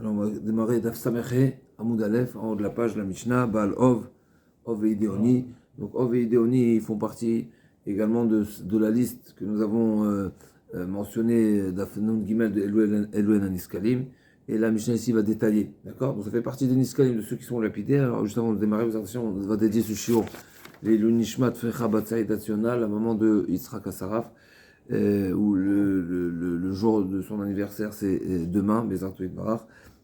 Alors, on va démarrer Daf Sameche, Amoud Aleph, en haut de la page, la Mishnah, Baal Ov, Ov et Ideoni. Donc, Ov et Ideoni, ils font partie également de la liste que nous avons mentionnée Daf Nun Gimel de Elouen Aniskalim. Et la Mishnah ici va détailler, d'accord? Donc, ça fait partie des Niskalim, de ceux qui sont lapidaires. Alors, juste avant de démarrer, attention, on va dédier ce shiur, les Lunishmat Fecha Batsaï National, la maman de Yitzhak Asaraf. Où le jour de son anniversaire c'est demain, Bezartou Barach.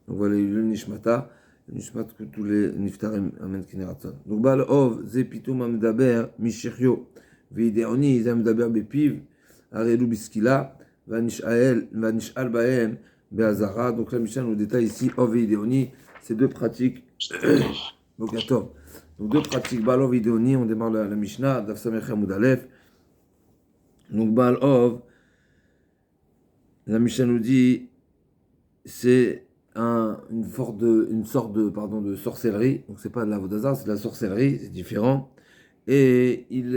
Donc voilà, le Nishmata, le Nishmat que tous les Niftarim Amen Kineraton. Donc Baal Ov, Zepitum Amdaber, Mishirio, Videoni, Zamdaber Bepiv, Arelu Biskila, Vanishal Baem, Beazara. Donc la Mishnah nous détaille ici, Ov et Ideoni, ces deux pratiques. Donc deux pratiques, Baal Ov et Ideoni, on démarre la Mishnah, Daf Samech Amud Aleph. Donc Baal Ov, la Mishnah nous dit, c'est une sorte de sorcellerie. Donc c'est pas de la vodazar, c'est de la sorcellerie, c'est différent. Et il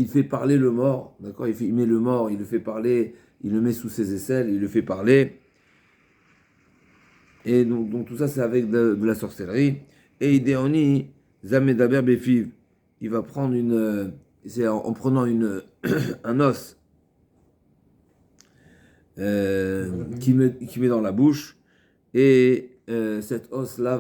fait parler le mort, d'accord? Il met le mort, il le fait parler, il le met sous ses aisselles, il le fait parler. Et donc tout ça c'est avec de la sorcellerie. Et Ideoni, Zamedaber Befiv, il va prendre c'est en prenant un os qui met dans la bouche, et cet os-là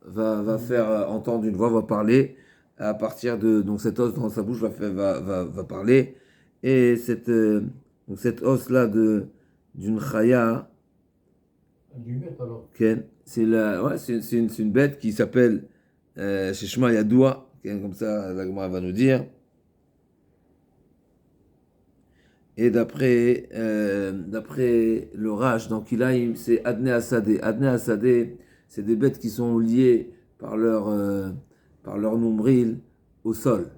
va faire entendre une voix, va parler à partir de... Donc cet os dans sa bouche va parler, et donc cet os-là d'une chaya, c'est une bête qui s'appelle Sheshma Yadoua, comme ça la Gemara va nous dire. Et d'après le Rash, donc c'est Adné Asadé. Adné Asadé, c'est des bêtes qui sont liées par leur nombril au sol.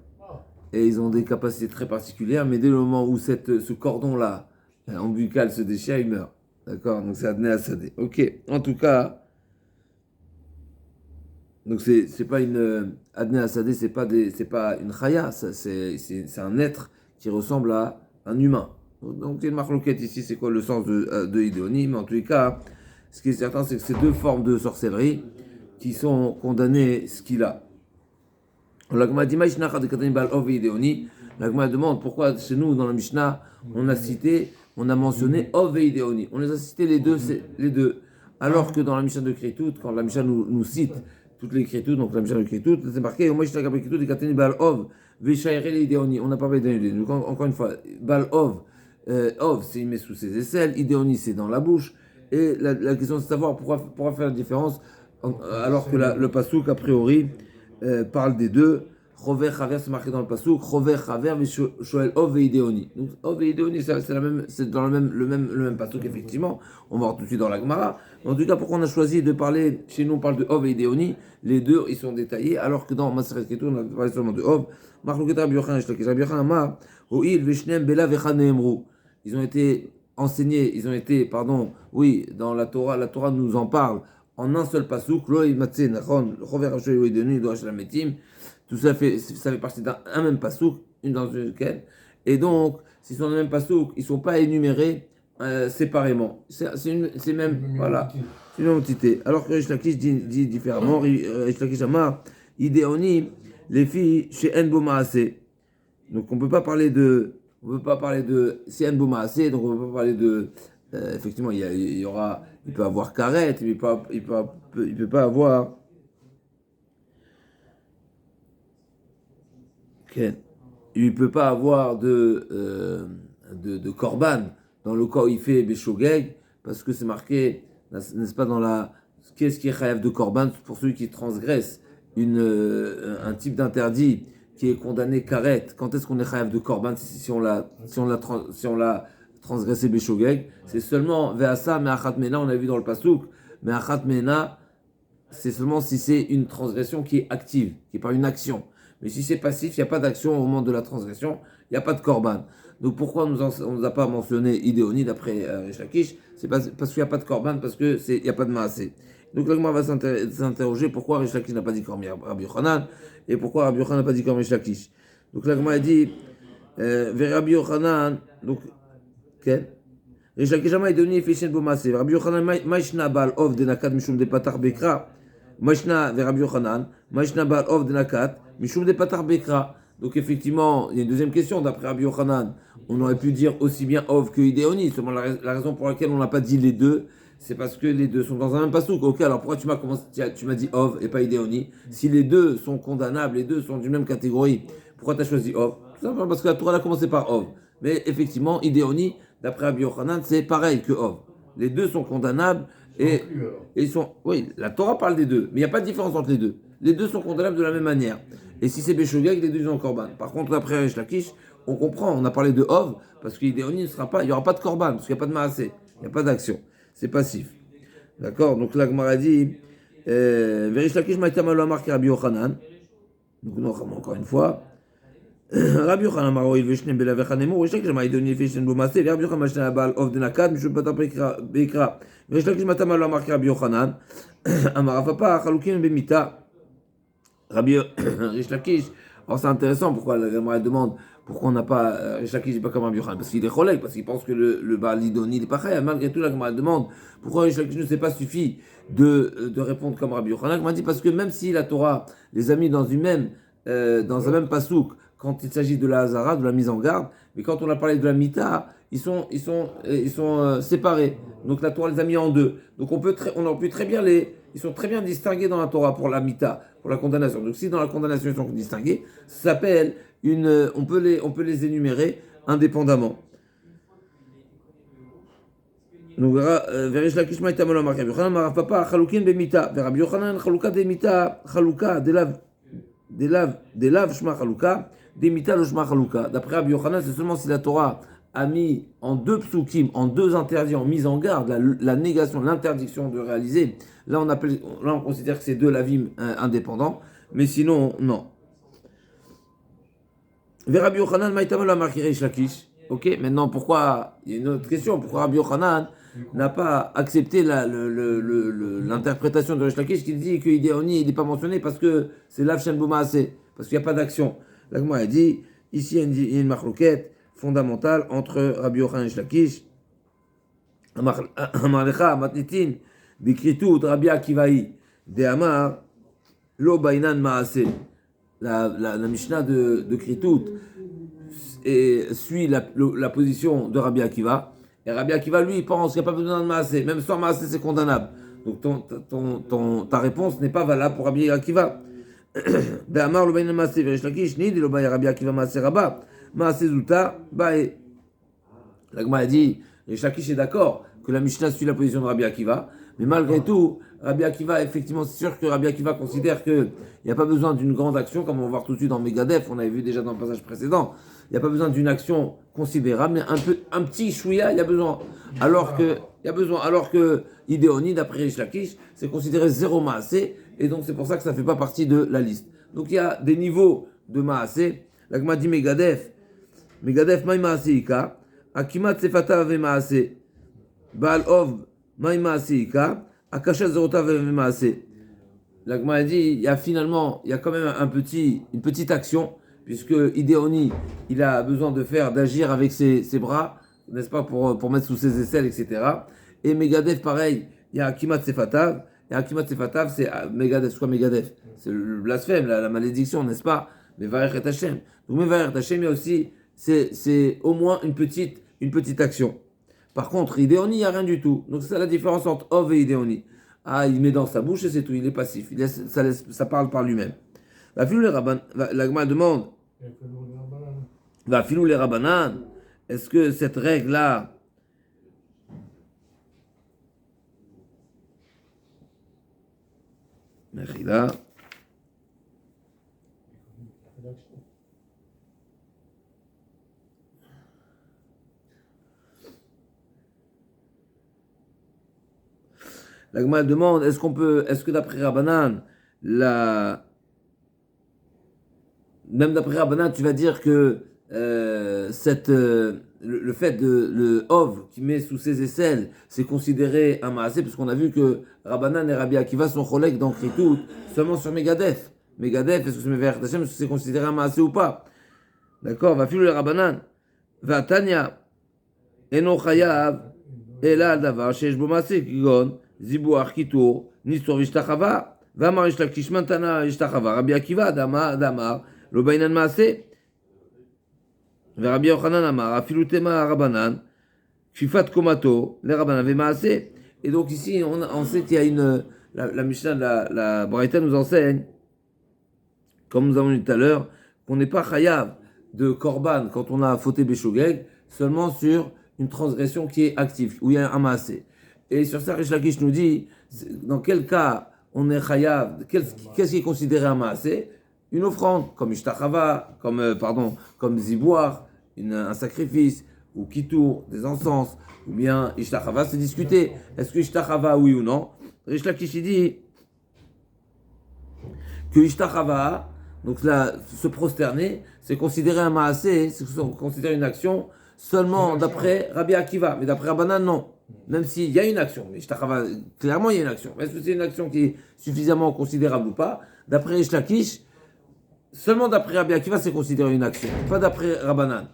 Et ils ont des capacités très particulières, mais dès le moment où ce cordon-là, ombilical, se déchire, ils meurent. D'accord? Donc c'est Adné Asadé. Ok. En tout cas, donc c'est pas une... Adné Asadé, c'est pas une chaya, c'est un être qui ressemble à un humain. Donc il y a une marloquette ici, c'est quoi le sens de Ideoni? Mais en tous les cas, ce qui est certain, c'est que c'est deux formes de sorcellerie qui sont condamnées ce qu'il a. L'Agma demande pourquoi chez nous, dans la Mishnah, on a mentionné Ov et Ideoni. On les a cités les deux. Alors que dans la Mishnah de Kritout, quand la Mishnah nous cite toutes les Kritout, donc la Mishnah de Kritout, c'est marqué on a parlé d'Ideoni. Donc encore une fois, Baal Ov, c'est il met sous ses aisselles, Ideoni c'est dans la bouche. Et la question c'est de savoir pourquoi faire la différence alors que le Passouk a priori parle des deux. Chover Chaver, c'est marqué dans le Passouk. Chover Chaver, mais Shoel Ov et Ideoni. Donc Ov et Ideoni, c'est dans le même Passouk, effectivement. On va voir tout de suite dans la Gemara. En tout cas, pourquoi on a choisi de parler, chez nous on parle de Ov et Ideoni, les deux ils sont détaillés, alors que dans Maseret Ketou on a parlé seulement de Ov. Ils ont été enseignés, dans la Torah nous en parle en un seul pasouk, tout ça fait partie d'un même pasouk, une dans lequel, et donc, s'ils sont dans le même pasouk, ils ne sont pas énumérés séparément. C'est même, voilà, c'est une entité. Alors que Rish Lakish dit différemment, Rish Lakish Amar, Ideoni, les filles chez Enbo Maasé. Donc on ne peut pas parler de si Enbo Maasé, donc on ne peut pas parler de effectivement, il peut avoir carrette, mais il peut pas avoir. Il peut pas avoir de korban dans le cas où il fait béchogeg, parce que c'est marqué, n'est-ce pas, qu'est-ce qui est chayav de korban pour celui qui transgresse un type d'interdit qui est condamné karet. Quand est-ce qu'on est chayav de korban si on l'a transgressé béchogeg? C'est seulement ve'asa mais achat mena, on a vu dans le pasouk, mais achat mena, c'est seulement si c'est une transgression qui est active, qui n'est pas une action. Mais si c'est passif, il n'y a pas d'action au moment de la transgression, il n'y a pas de korban. Donc pourquoi on ne nous a pas mentionné Idéoni d'après Rish Lakish? C'est parce qu'il n'y a pas de korban, parce qu'il n'y a pas de maasé. Donc là, on va s'interroger pourquoi Rish Lakish n'a pas dit comme Rabbi Yochanan, et pourquoi Rabbi Yochanan n'a pas dit comme Rish Lakish. Donc là, on a dit, vers Rabbi Yochanan, donc, quel? Rish Lakish Amar Idéoni Fishen Bomasé. Rabbi Yochanan Maishna Baal Ov Denakat Mishum de Patar Bekra. Maishna ve Rabbi Yochanan Maishna Baal Ov Denakat Mishum de Patar Bekra. Donc effectivement, il y a une deuxième question d'après Rabbi Yochanan. On aurait pu dire aussi bien Ov que Idéoni. Seulement la raison pour laquelle on n'a pas dit les deux, c'est parce que les deux sont dans un même pasouk. Ok, alors pourquoi tu m'as dit Ov et pas Idéoni? Si les deux sont condamnables, les deux sont d'une même catégorie, pourquoi tu as choisi Ov? Tout simplement parce que la Torah a commencé par Ov. Mais effectivement, Idéoni, d'après Rabbi Yochanan, c'est pareil que Ov. Les deux sont condamnables et ils sont. Oui, la Torah parle des deux, mais il n'y a pas de différence entre les deux. Les deux sont condamnables de la même manière. Et si c'est Béchogag, les deux sont Korban. Par contre, d'après Rish Lakish, on comprend, on a parlé de Ov, parce qu'Idéoni ne sera pas, il n'y aura pas de Korban, parce qu'il n'y a pas de Maasé, il n'y a pas d'action. C'est passif. D'accord? Donc là, Gemara dit Rish Lakish Maïtamal Amar qui Rabbi Yochanan. Donc, non, encore une fois. Rabbi Yochanan Maro il veshnem belavechanemo. Rish Lakish Maïdoni Fishen Bomasé. Rabbi Yochanan Mashna Baal Ov de Nakad. Mishum Patar Bekra. Rish Lakish Maïtamal Amar qui Rabbi Yochanan. Amar Afapa Chalukim Bemita. Rabbi Rish Lakish. Alors c'est intéressant pourquoi la Gemara demande pourquoi on n'a pas Rish Lakish pas comme Rabbi Yochanan, parce qu'il est cholek, parce qu'il pense que le Baal Idoni il est pas chaya. Malgré tout la Gemara demande pourquoi Rish Lakish ne s'est pas suffi de répondre comme Rabbi Yochanan. Il m'a dit parce que même si la Torah les a mis dans un même pasouk quand il s'agit de la Hazara, de la mise en garde, mais quand on a parlé de la Mita, ils sont séparés. Donc la Torah les a mis en deux. Donc on aurait pu très bien ils sont très bien distingués dans la Torah pour la Mita, pour la condamnation. Donc si dans la condamnation ils sont distingués, ça s'appelle on peut les énumérer indépendamment. Donc Verish Lakish Maïta Mola Mark Rabbi Yochanan Marav Papa Chalukin Bemita. Rabbi Yochanan Chaluka Demita Chaluka Delav Shma Chaluka Demita Lo Shma Chaluka. D'après Rabbi Yochanan, c'est seulement si la Torah a mis en deux psukim, en deux interdits, en mise en garde, la négation, l'interdiction de réaliser. Là, on considère que c'est deux lavim indépendants, mais sinon, non. Rabbi Yochanan Maïtamal Amar Rish Lakish. Ok, maintenant, pourquoi, il y a une autre question, pourquoi Rabbi Yochanan n'a pas accepté l'interprétation de Rish Lakish qui dit que Idéoni il n'est pas mentionné parce que c'est Lav Shen Bomaasé, parce qu'il n'y a pas d'action. Là, moi, il dit, ici, il y a une marloquette fondamentale entre Rabbi Yochanan et Rish Lakish. Amar Lecha, Matnitin, Bikritout, Rabbi Akivaï, De Amar, Lo Bainan Maasé. La Mishnah de Kritout suit la position de Rabbi Akiva. Et Rabbi Akiva, lui, il pense qu'il n'y a pas besoin de Maasé. Même sans Maasé, c'est condamnable. Donc ta réponse n'est pas valable pour Rabbi Akiva. D'Amar, le Bainan Maasé, Rish Lakish, Nid, le Rabbi Akiva Maasé Rabba, Maasé Zouta, Bae. La Gemara a dit, Rish Lakish est d'accord que la Mishnah suit la position de Rabbi Akiva. Mais malgré tout, Rabbi Akiva, effectivement, c'est sûr que Rabbi Akiva considère qu'il n'y a pas besoin d'une grande action, comme on va voir tout de suite dans Megadef, on avait vu déjà dans le passage précédent. Il n'y a pas besoin d'une action considérable, mais un petit chouïa, il y a besoin. Alors que Idéoni, d'après Rish Lakish, c'est considéré zéro maasé, et donc c'est pour ça que ça ne fait pas partie de la liste. Donc il y a des niveaux de maasé. La Gemara dit Megadef, maï maasé ika, akimat sefata ve maasé, baal ov, maï maasé ika, akasha zerota ve maasé. La Gemara dit, il y a quand même une petite action, puisque Idéoni, il a besoin d'agir avec ses bras, n'est-ce pas, pour mettre sous ses aisselles, etc. Et Megadef, pareil, il y a Akimat Sefatav, et Akimat Sefatav, c'est Megadef, c'est quoi Megadef? C'est le blasphème, la malédiction, n'est-ce pas? Mais Varer et Hashem. Donc, mais Varer et Hashem, il y a aussi, c'est au moins une petite action. Par contre, Idéoni, il n'y a rien du tout. Donc, c'est ça la différence entre Ov et Idéoni. Ah, il met dans sa bouche et c'est tout, il est passif. Ça parle par lui-même. La Gemara demande, va filou les Rabbanan, est-ce que cette règle-là, Mechila, la Gemara demande, est-ce que d'après Rabbanan, même d'après Rabbanan, tu vas dire que le fait de le Ov qui met sous ses aisselles, c'est considéré un maasé, parce qu'on a vu que Rabbanan et Rabbi Akiva sont collègues dans Kritout seulement sur Megadef. Megadef, est-ce que c'est Mever Hashem, est-ce que c'est considéré un maasé ou pas? D'accord, va filer le Rabbanan. Va Tanya, Eno Chayav, Et là, davar, shesh bo maase, kigon, zibuach, kitour, nistor vishtachava, vamar ishlakish mantana ishtachava, Rabbi Akiva, damar, lo bainan maase, Rabbi Yochanan amar, afilutema rabanan, kfifat komato, les rabanan vemaase. Et donc ici, on sait qu'il y a la Mishnah, la Braïta nous enseigne, comme nous avons dit tout à l'heure, qu'on n'est pas chayav de korban quand on a fauté Beshogeg, seulement sur une transgression qui est active, où il y a un maasé. Et sur ça, Rish Lakish nous dit, dans quel cas on est chayav, qu'est-ce qui est considéré un maasé? Une offrande, comme Ishtachava, comme Ziboar, un sacrifice, ou Kitour, des encens, ou bien Ishtachava, c'est discuté. Est-ce que Ishtachava, oui ou non? Rish Lakish dit que Ishtachava, donc là, se prosterner, c'est considéré un maasé, c'est considéré une action seulement d'après Rabbi Akiva, mais d'après Rabbanan, non. Même s'il y a une action, mais clairement il y a une action. Est-ce que c'est une action qui est suffisamment considérable ou pas? D'après Rish Lakish, seulement d'après Rabbi Akiva, c'est considéré une action, pas d'après Rabbanan.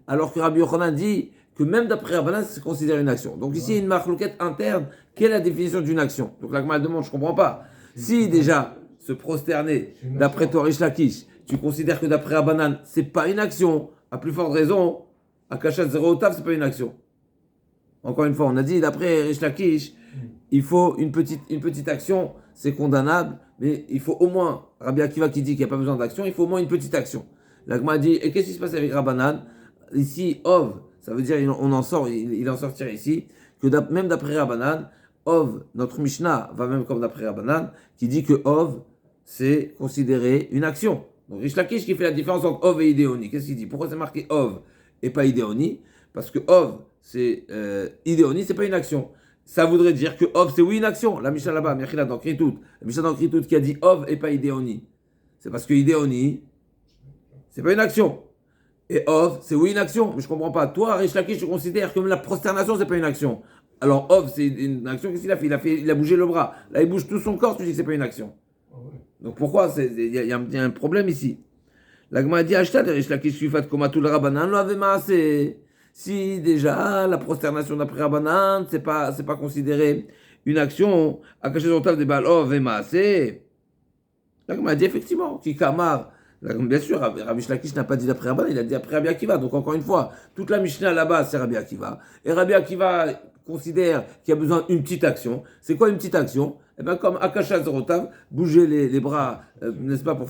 Alors que Rabbi Yochanan dit que même d'après Rabbanan, c'est considéré une action. Donc ici, il y a une marloquette interne. Quelle est la définition d'une action? Donc la Gemara demande, je ne comprends pas. Si déjà, se prosterner, d'après toi, Rish Lakish, tu considères que d'après Rabbanan, c'est pas une action, à plus forte raison, Akashat Zero Otav, c'est pas une action. Encore une fois, on a dit, d'après Rish Lakish, il faut une petite action, c'est condamnable, mais il faut au moins, Rabbi Akiva qui dit qu'il n'y a pas besoin d'action, il faut au moins une petite action. La Gemara dit, et qu'est-ce qui se passe avec Rabbanan? Ici, Ov, ça veut dire, il en sortir ici, que même d'après Rabbanan, Ov, notre Mishnah va même comme d'après Rabbanan, qui dit que Ov, c'est considéré une action. Donc Rish Lakish qui fait la différence entre Ov et Idéoni. Qu'est-ce qu'il dit? Pourquoi c'est marqué Ov et pas Idéoni? Parce que Ov, c'est Idéoni, c'est pas une action. Ça voudrait dire que Ov, c'est oui une action. La Mishnah là-bas, Mechila dans Kritout, la Mishnah dans Kritout qui a dit Ov et pas Idéoni. C'est parce que Idéoni, c'est pas une action. Et Ov, c'est oui une action. Mais je comprends pas. Toi, Rish Lakish, tu considères que même la prosternation, c'est pas une action. Alors Ov, c'est une action. Qu'est-ce qu'il a fait? Il a bougé le bras. Là, il bouge tout son corps. Tu dis que c'est pas une action. Donc pourquoi? Il y a un problème ici. La Gemara dit Ashtad Rish Lakish Kfifat Komatul Rabbanan lo ave maasé. Si déjà la prosternation d'après Rabbanan, c'est pas considéré une action, Akashet Zotav de Baal Ov et maasé. La Gemara dit effectivement, qui Kamar. Bien sûr, Rabbi Lakish n'a pas dit d'après Rabbanan, il a dit d'après Rabbi Akiva. Donc encore une fois, toute la Mishnah là-bas, c'est Rabbi Akiva. Et Rabbi Akiva considère qu'il y a besoin d'une petite action. C'est quoi une petite action? Eh bien, comme Akasha Zerotav, bouger les bras, n'est-ce pas, pour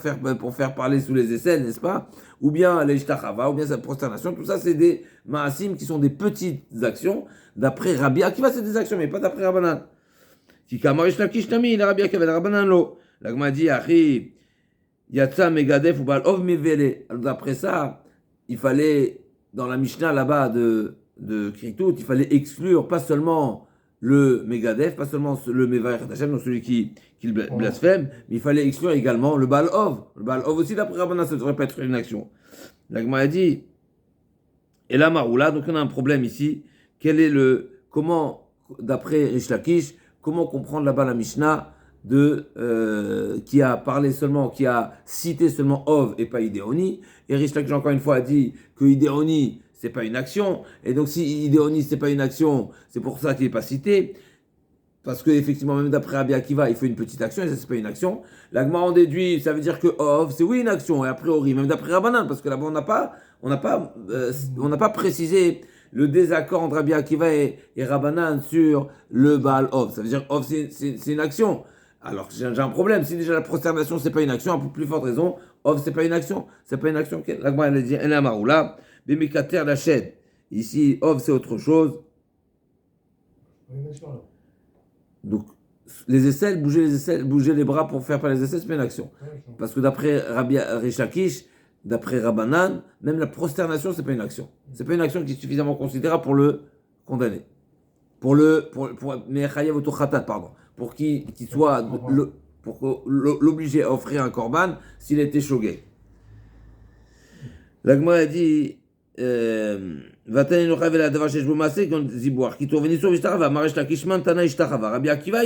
faire parler sous les aisselles, n'est-ce pas? Ou bien les Ishtachava, ou bien sa prosternation. Tout ça, c'est des Maasim qui sont des petites actions. D'après Rabbi Akiva, c'est des actions, mais pas d'après Rabbanan. Qui Kamarish Lakish Nami, la Rabbi Akiva, la Rabbanan lo. La Gemara dit, Achi, Yatsa Megadef ou Baal Ov Mevele. Alors d'après ça, il fallait, dans la Mishnah là-bas de Kritout, il fallait exclure pas seulement le Megadef, pas seulement le Mevaer Hashem, donc celui qui blasphème, mais il fallait exclure également le Baal Ov. Le Baal Ov aussi, d'après Rabbanan, ça ne devrait pas être une action. La Gemara a dit, et là, Maroula, donc on a un problème ici. Comment, d'après Rish Lakish, comment comprendre là-bas la Mishnah qui a cité seulement Ov et pas Idéoni. Et Rish Lakish, encore une fois, a dit que Idéoni, c'est pas une action. Et donc, si Idéoni, c'est pas une action, c'est pour ça qu'il n'est pas cité. Parce que, effectivement, même d'après Rabbi Akiva, il faut une petite action, et ça, c'est pas une action. La Gemara en déduit, ça veut dire que Ov, c'est oui une action, et a priori, même d'après Rabbanan, parce que là-bas, on n'a pas précisé le désaccord entre Rabbi Akiva et Rabbanan sur le Baal Ov. Ça veut dire Ov, c'est une action. Alors j'ai un problème. Si déjà la prosternation c'est pas une action, à plus forte raison, Ov c'est pas une action. C'est pas une action. La Gemara elle dit Ena Maroula, Bemikater Lached. Ici Ov c'est autre chose. Donc les aisselles, bouger les bras pour faire pas les aisselles, c'est pas une action. Parce que d'après Rabbi Rish Lakish, d'après Rabbanan, même la prosternation c'est pas une action. C'est pas une action qui est suffisamment considérable pour le condamner. Pour qu'il soit l'obliger à offrir un korban s'il était chogué. La Gemara a dit Rabbi Akiva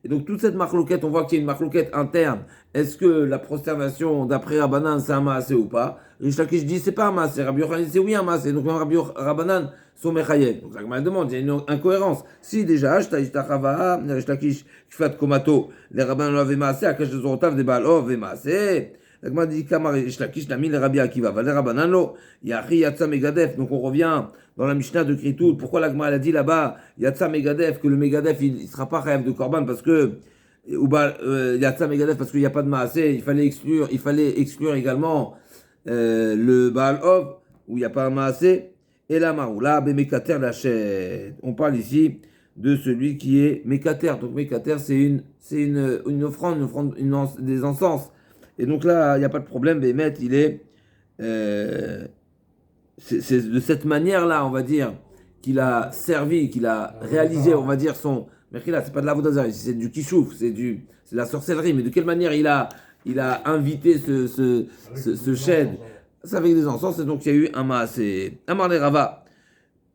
Et donc toute cette marloquette, on voit qu'il y a une marloquette interne. Est-ce que la prosternation d'après Rabbanan c'est un maasé ou pas? Rish Lakish dit c'est pas un maasé. Rabbi Yochanan dit c'est oui un maasé. Donc même Rabbanan sont mechayev. Donc la Gemara demande, il y a une incohérence. Si déjà Ashta Ishtachava, Rish Lakish Kfat Komato, les Rabbanan l'avaient maasé, Akash de Zorotav des Baal Ov et maasé. La Gemara dit Kamar Rish Lakish n'a mis les Rabbi Akiva. Va les Rabbanan lo. Yachi Yatsa Megadef. Donc on revient dans la Mishnah de Kritout. Pourquoi la Gemara a dit là-bas Yatsa Megadef que le Megadef il sera pas rêve de Korban parce que Yatsa Megadef parce qu'il n'y a pas de maasé, il fallait exclure également le Baal Ov où il n'y a pas un maasé et la Maroula Bemekater Lachet. On parle ici de celui qui est Mekater. Donc Mekater c'est une offrande, des encens. Et donc là il n'y a pas de problème. Bémet il est c'est de cette manière-là, on va dire, qu'il a servi, qu'il a réalisé, on va dire, son. Mais là, c'est pas de la vodazara, c'est du kishouf, c'est de la sorcellerie. Mais de quelle manière il a invité ce shed? C'est avec des encens, et donc il y a eu un maasé. Amar les Rava.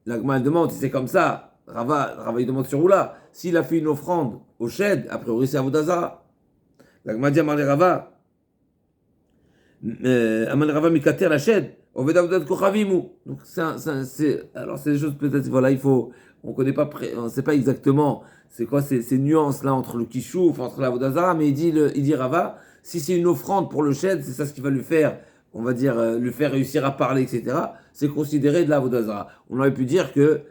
La Gemara demande si c'est comme ça. Rava il demande sur Oula. S'il a fait une offrande au shed, a priori c'est à vodazara. La Gemara dit Amar les Rava. Amar les Rava mikater la shed. Donc alors c'est des choses peut-être voilà on connaît pas on sait pas exactement c'est quoi ces nuances là entre le kishouf entre la vodazara mais il dit Rava si c'est une offrande pour le shed c'est ça ce qui va lui faire on va dire lui faire réussir à parler etc c'est considéré de la vodazara. On aurait pu dire que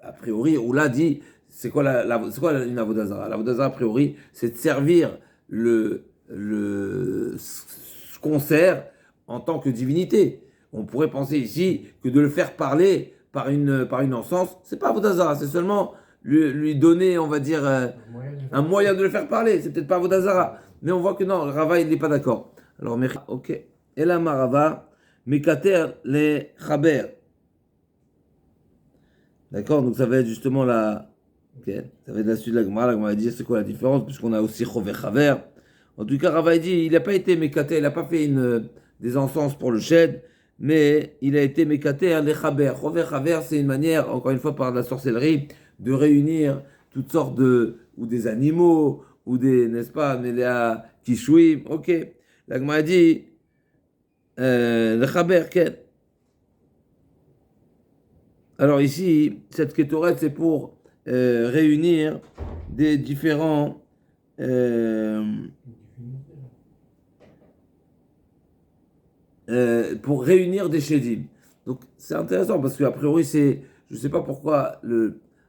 a priori Oula dit c'est quoi c'est quoi une avodazara? La vodazara a priori c'est de servir le concert en tant que divinité. On pourrait penser ici que de le faire parler par une encens, c'est pas Avodazara, c'est seulement lui donner, on va dire, un moyen de le faire parler. C'est peut-être pas Avodazara. Mais on voit que non, Rava, il n'est pas d'accord. Alors, ok. Et là, Marava, Mekater les Chaber. D'accord, donc ça va être justement la. Ok, ça va être la suite de la Gemara. La Gemara dit c'est quoi la différence, puisqu'on a aussi Chover Chaver. En tout cas, Rava dit il n'a pas été Mekater, il n'a pas fait des encens pour le shed. Mais il a été mekater les chaber. Chover chaver, c'est une manière, encore une fois par la sorcellerie, de réunir toutes sortes ou des animaux, ou des, n'est-ce pas, mais les kishouim. Ok. La Gemara dit, le chaber, quel? Alors ici, cette kétoret, c'est pour réunir des différents. Pour réunir des shedim. Donc c'est intéressant parce qu'a priori je ne sais pas pourquoi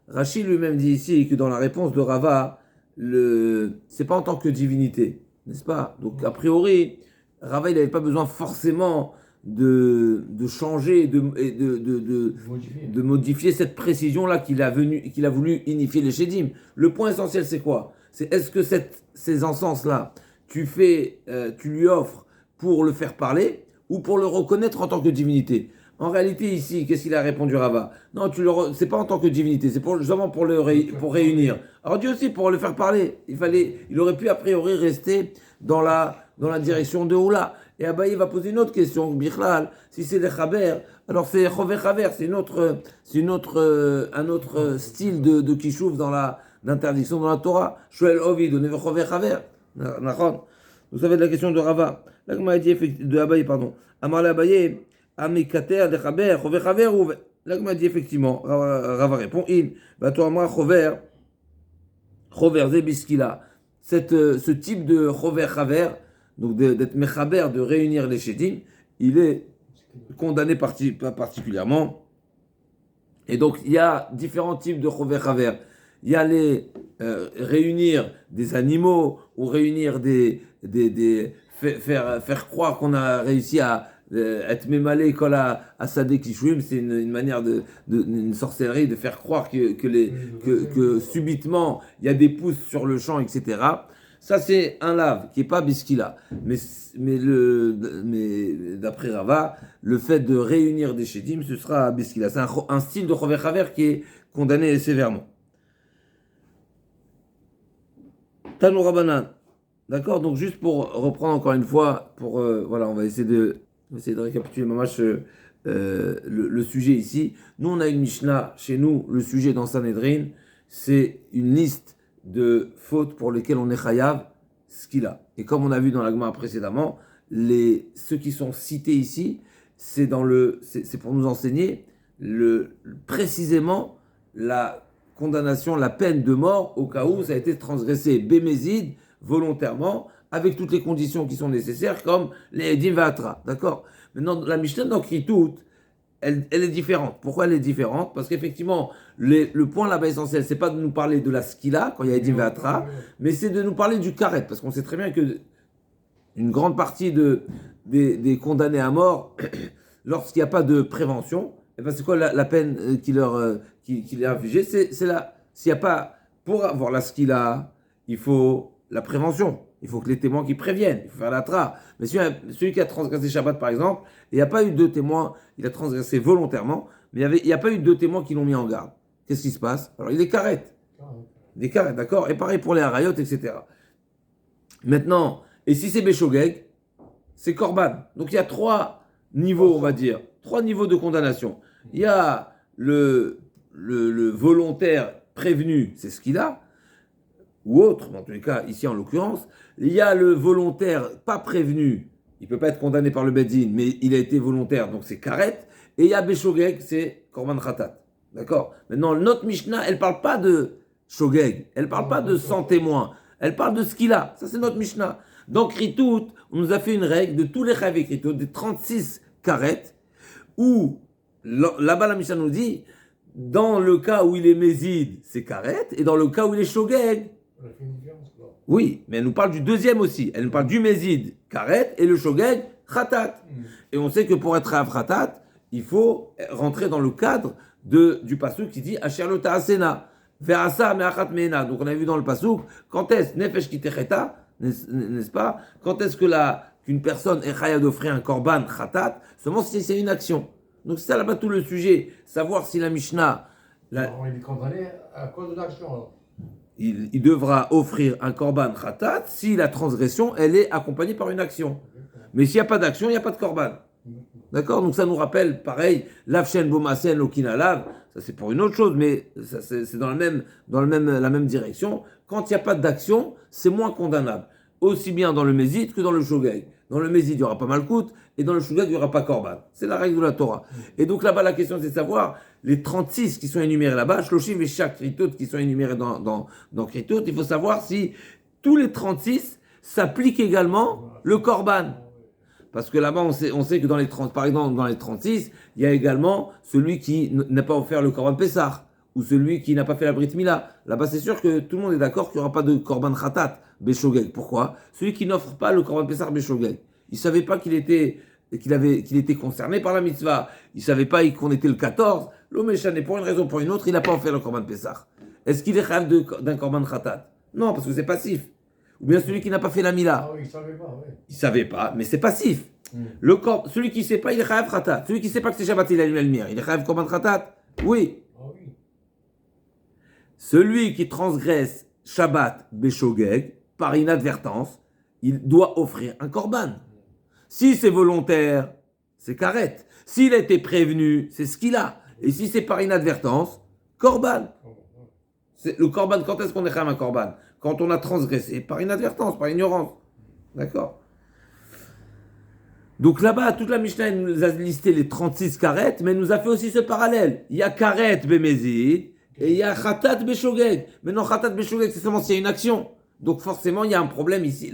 Rachid lui-même dit ici que dans la réponse de Rava, c'est pas en tant que divinité, n'est-ce pas? Donc a priori, Rava il n'avait pas besoin forcément de changer, de modifier cette précision-là qu'il a voulu unifier les shedim. Le point essentiel c'est quoi? C'est est-ce que ces encens-là, tu lui offres pour le faire parler ou pour le reconnaître en tant que divinité. En réalité, ici, qu'est-ce qu'il a répondu Rava? Non, c'est pas en tant que divinité, c'est justement pour réunir. Alors Dieu aussi, pour le faire parler, il aurait pu a priori rester dans la direction de Oula. Et Abaye va poser une autre question, Bichlal, si c'est des Chaber, alors c'est Chover Chaber, c'est un autre style de Kishuv d'interdiction dans la Torah. Shoel Ovid, on est Chover Chaber. Vous savez de la question de Rava. Là, comme on a dit de Abaye, pardon. Amar Abaye, Amikater de Chaber, Chover Chaber, ou. Là, comme on a dit effectivement, Rava répond, toi, moi, Chover Zebiskila. Ce type de Chover Chaber, donc d'être Mechaber, de réunir les Shedim, il est condamné particulièrement. Et donc, il y a différents types de Chover Chaber. Il y a réunir des animaux ou réunir faire croire qu'on a réussi à être mémalé kol à Sadek Kishouim, c'est une manière une sorcellerie de faire croire que subitement il y a des pousses sur le champ, etc. Ça c'est un lave qui est pas biskila, mais d'après Rava, le fait de réunir des shedim, ce sera biskila. C'est un style de chover chaver qui est condamné sévèrement. Tanou Rabanan. D'accord, donc juste pour reprendre encore une fois, voilà, on va essayer de récapituler le sujet ici. Nous, on a une Mishnah chez nous, le sujet dans Sanhedrin, c'est une liste de fautes pour lesquelles on est chayav ce qu'il a. Et comme on a vu dans la Gemara précédemment, ceux qui sont cités ici, c'est pour nous enseigner précisément la condamnation, la peine de mort au cas où ça a été transgressé bémézid volontairement, avec toutes les conditions qui sont nécessaires, comme les edim va'atra. D'accord? Maintenant, la Mishnah dans Kritout, elle est différente. Pourquoi elle est différente? Parce qu'effectivement, le point là-bas essentiel, c'est pas de nous parler de la skila, quand il y a edim va'atra, mais c'est de nous parler du karet, parce qu'on sait très bien que une grande partie des condamnés à mort, lorsqu'il n'y a pas de prévention, et ben c'est quoi la peine qui est infligée? S'il n'y a pas, pour avoir la skila, il faut la prévention. Il faut que les témoins qui préviennent, il faut faire la tra. Mais celui qui a transgressé Shabbat, par exemple, il n'y a pas eu deux témoins, il a transgressé volontairement, mais il n'y a pas eu deux témoins qui l'ont mis en garde. Qu'est-ce qui se passe? Alors, il est carrette. Des carrettes, d'accord? Et pareil pour les harayot, etc. Maintenant, et si c'est Béchogeg, c'est Korban. Donc, il y a trois niveaux, on va dire, trois niveaux de condamnation. Il y a le volontaire prévenu, c'est ce qu'il a, ou autre, dans tous les cas, ici en l'occurrence. Il y a le volontaire pas prévenu, il ne peut pas être condamné par le Beddin, mais il a été volontaire, donc c'est karet. Et il y a Béchogeg, c'est Korban Khatat. D'accord? Maintenant, notre Mishnah, elle ne parle pas de Shogeg, elle ne parle pas de 100 témoins, elle parle de ce qu'il a. Ça, c'est notre Mishnah. Dans Kritout, on nous a fait une règle de tous les rêves et Kritout, des 36 karet, où là-bas la Mishnah nous dit, dans le cas où il est Mézid, c'est karet, et dans le cas où il est Shogeg, oui, mais elle nous parle du deuxième aussi. Elle nous parle du Mézid, karet, et le Shogeg, khatat. Et on sait que pour être à khatat, il faut rentrer dans le cadre du pasuk qui dit Asher lo ta'asena, ve'asa me'achat me'ena. Donc on a vu dans le pasuk, quand est-ce, nefesh kitecheta, n'est-ce pas? Quand est-ce qu'une personne est chaya d'offrir un korban khatat, seulement si c'est une action. Donc c'est ça là-bas tout le sujet, savoir si la Mishnah... Il est condamné à cause de l'action alors. Il devra offrir un korban khatat si la transgression, elle est accompagnée par une action. Mais s'il n'y a pas d'action, il n'y a pas de korban. D'accord? Donc ça nous rappelle, pareil, l'avshen bomasen l'okinalav, ça c'est pour une autre chose, mais ça, c'est dans la même direction. Quand il n'y a pas d'action, c'est moins condamnable. Aussi bien dans le Mézid que dans le Shogeg. Dans le Mézid, il n'y aura pas Malkout, et dans le Shogeg, il n'y aura pas Korban. C'est la règle de la Torah. Et donc là-bas, la question, c'est de savoir, les 36 qui sont énumérés là-bas, Shloshim et chaque Kritot qui sont énumérés dans Kritot, il faut savoir si tous les 36 s'appliquent également le Korban. Parce que là-bas, on sait que par exemple, dans les 36, il y a également celui qui n'a pas offert le Korban Pessah, ou celui qui n'a pas fait la Brit Mila. Là-bas, c'est sûr que tout le monde est d'accord qu'il n'y aura pas de Korban Khatat, Béchogeg. Pourquoi? Celui qui n'offre pas le Korban Pessah, Béchogeg. Il ne savait pas qu'il était concerné par la mitzvah. Il ne savait pas qu'on était le 14. L'homme et pour une raison ou pour une autre, il n'a pas offert le Korban Pessah. Est-ce qu'il est chayav d'un Korban Khatat? Non, parce que c'est passif. Ou bien celui qui n'a pas fait la Mila. Ah oui, il ne savait pas, oui. Il ne savait pas, mais c'est passif. Celui qui ne sait pas, il est chayav Khatat. Celui qui ne sait pas que c'est Shabbat, il allume la lumière. Il est chayav Korban Khatat? Oui. Ah oui. Celui qui transgresse Shabbat Béchogeg, par inadvertance, il doit offrir un korban. Si c'est volontaire, c'est karet. S'il a été prévenu, c'est ce qu'il a. Et si c'est par inadvertance, korban. Le korban, quand est-ce qu'on est un korban? Quand on a transgressé par inadvertance, par ignorance. D'accord? Donc là-bas, toute la Mishnah elle nous a listé les 36 karet, mais elle nous a fait aussi ce parallèle. Il y a karet bémézid, et il y a Khatat Béchogeg. Maintenant, Khatat Béchogeg, c'est seulement s'il y a une action. Donc forcément, il y a un problème ici.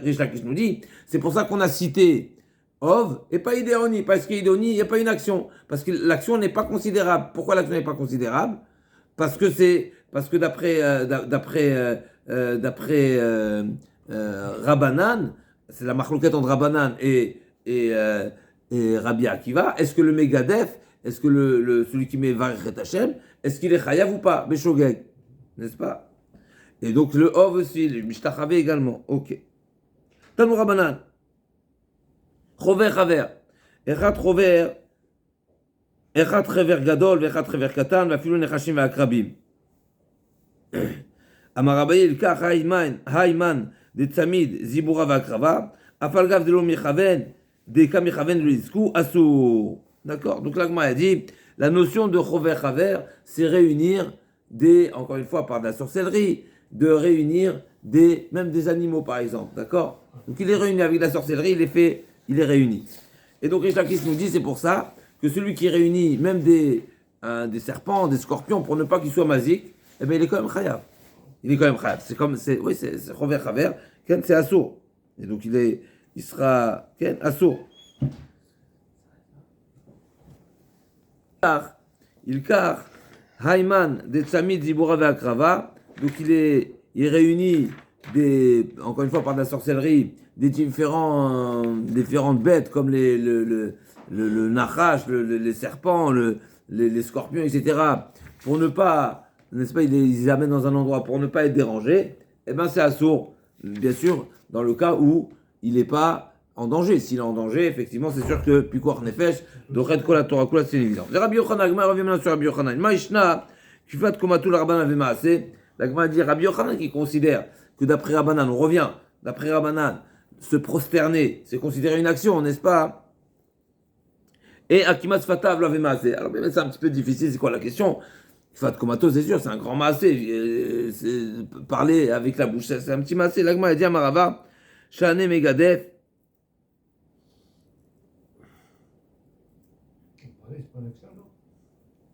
Rish Lakish nous dit, c'est pour ça qu'on a cité Ov et pas Idéoni. Parce qu'Idéoni, il n'y a pas une action. Parce que l'action n'est pas considérable. Pourquoi l'action n'est pas considérable? Parce que d'après Rabbanan, c'est la marloquette entre Rabbanan et Rabbi Akiva, est-ce que le Megadef, est-ce que celui qui met Varichet Hashem, est-ce qu'il est chayav ou pas? Béchogeg, n'est-ce pas? Et donc le Ov aussi, le Mishtachave également. Ok. Tanou Rabbanan. Chover Chaver. Echat Chover. Echat Chaver Gadol, Echat Chaver Katan, Vafilu Nechashim Vakrabim. Amar Abaye Ilka Hayman de Tzamid Zibura Vakrava. Afalgav de lo Michaven, de Kamichaven de l'Isku, Asur. D'accord? Donc l'Agma a dit, la notion de Chover Chaver, c'est réunir encore une fois, par de la sorcellerie, de réunir même des animaux, par exemple, d'accord? Donc il est réuni avec la sorcellerie, il est réuni. Et donc Rish Lakish nous dit, c'est pour ça que celui qui réunit même des serpents, des scorpions, pour ne pas qu'ils soient masiques, eh bien il est quand même chayav. Il est quand même chayav. C'est Chover Chaver, c'est assourd. Et donc il sera assourd. Il car Hayman des Tsamid Zibura Ve'akrava, donc il réunit encore une fois par de la sorcellerie, des différentes bêtes comme le nachash, les serpents, les scorpions, etc. Pour ne pas, n'est-ce pas, ils les amènent dans un endroit pour ne pas être dérangés, eh bien c'est assourd, bien sûr, dans le cas où il n'est pas en danger. S'il est en danger, effectivement, c'est sûr que Pikuach Nefesh, Dochet Kol HaTorah Kula, c'est évident. Rabbi Yochanan, Agma revient maintenant sur Rabbi Yochanan. Maïshna, Kifat Komatul Rabban avait maasé. L'Agma dit Rabbi Yochanan qui considère que d'après Rabbanan, on revient, d'après Rabbanan, se prosterner, c'est considérer une action, n'est-ce pas? Et Akimat Fatav l'avait maasé. Alors, bien, c'est un petit peu difficile, c'est quoi la question? Kifat Komato, c'est sûr, c'est un grand maasé. Parler avec la bouche, c'est un petit maasé. L'Agma a dit à Marava, Shane Megadef.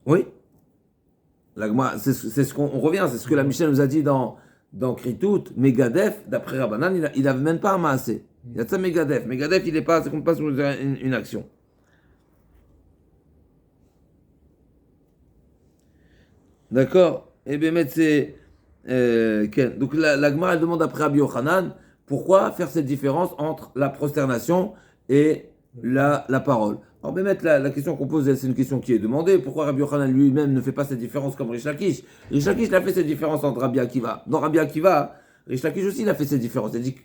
Oui. C'est ce qu'on revient, c'est ce que la Mishnah nous a dit dans Kritout, Megadef, d'après Rabbanan, il n'avait même pas un maasé. Il y a ça Megadef. Megadef, il n'est pas, c'est qu'on passe sur une action. D'accord? Et bien, c'est. Donc la Gemara, elle demande après Rabbi Yochanan, pourquoi faire cette différence entre la prosternation et la parole? Alors, la question qu'on pose, c'est une question qui est demandée. Pourquoi Rabbi Yochanan lui-même ne fait pas cette différence comme Rish Lakish? Rish Lakish, il a fait cette différence entre Rabbi Akiva. Dans Rabbi Akiva, Rish Lakish aussi, il a fait cette différence. Il a dit,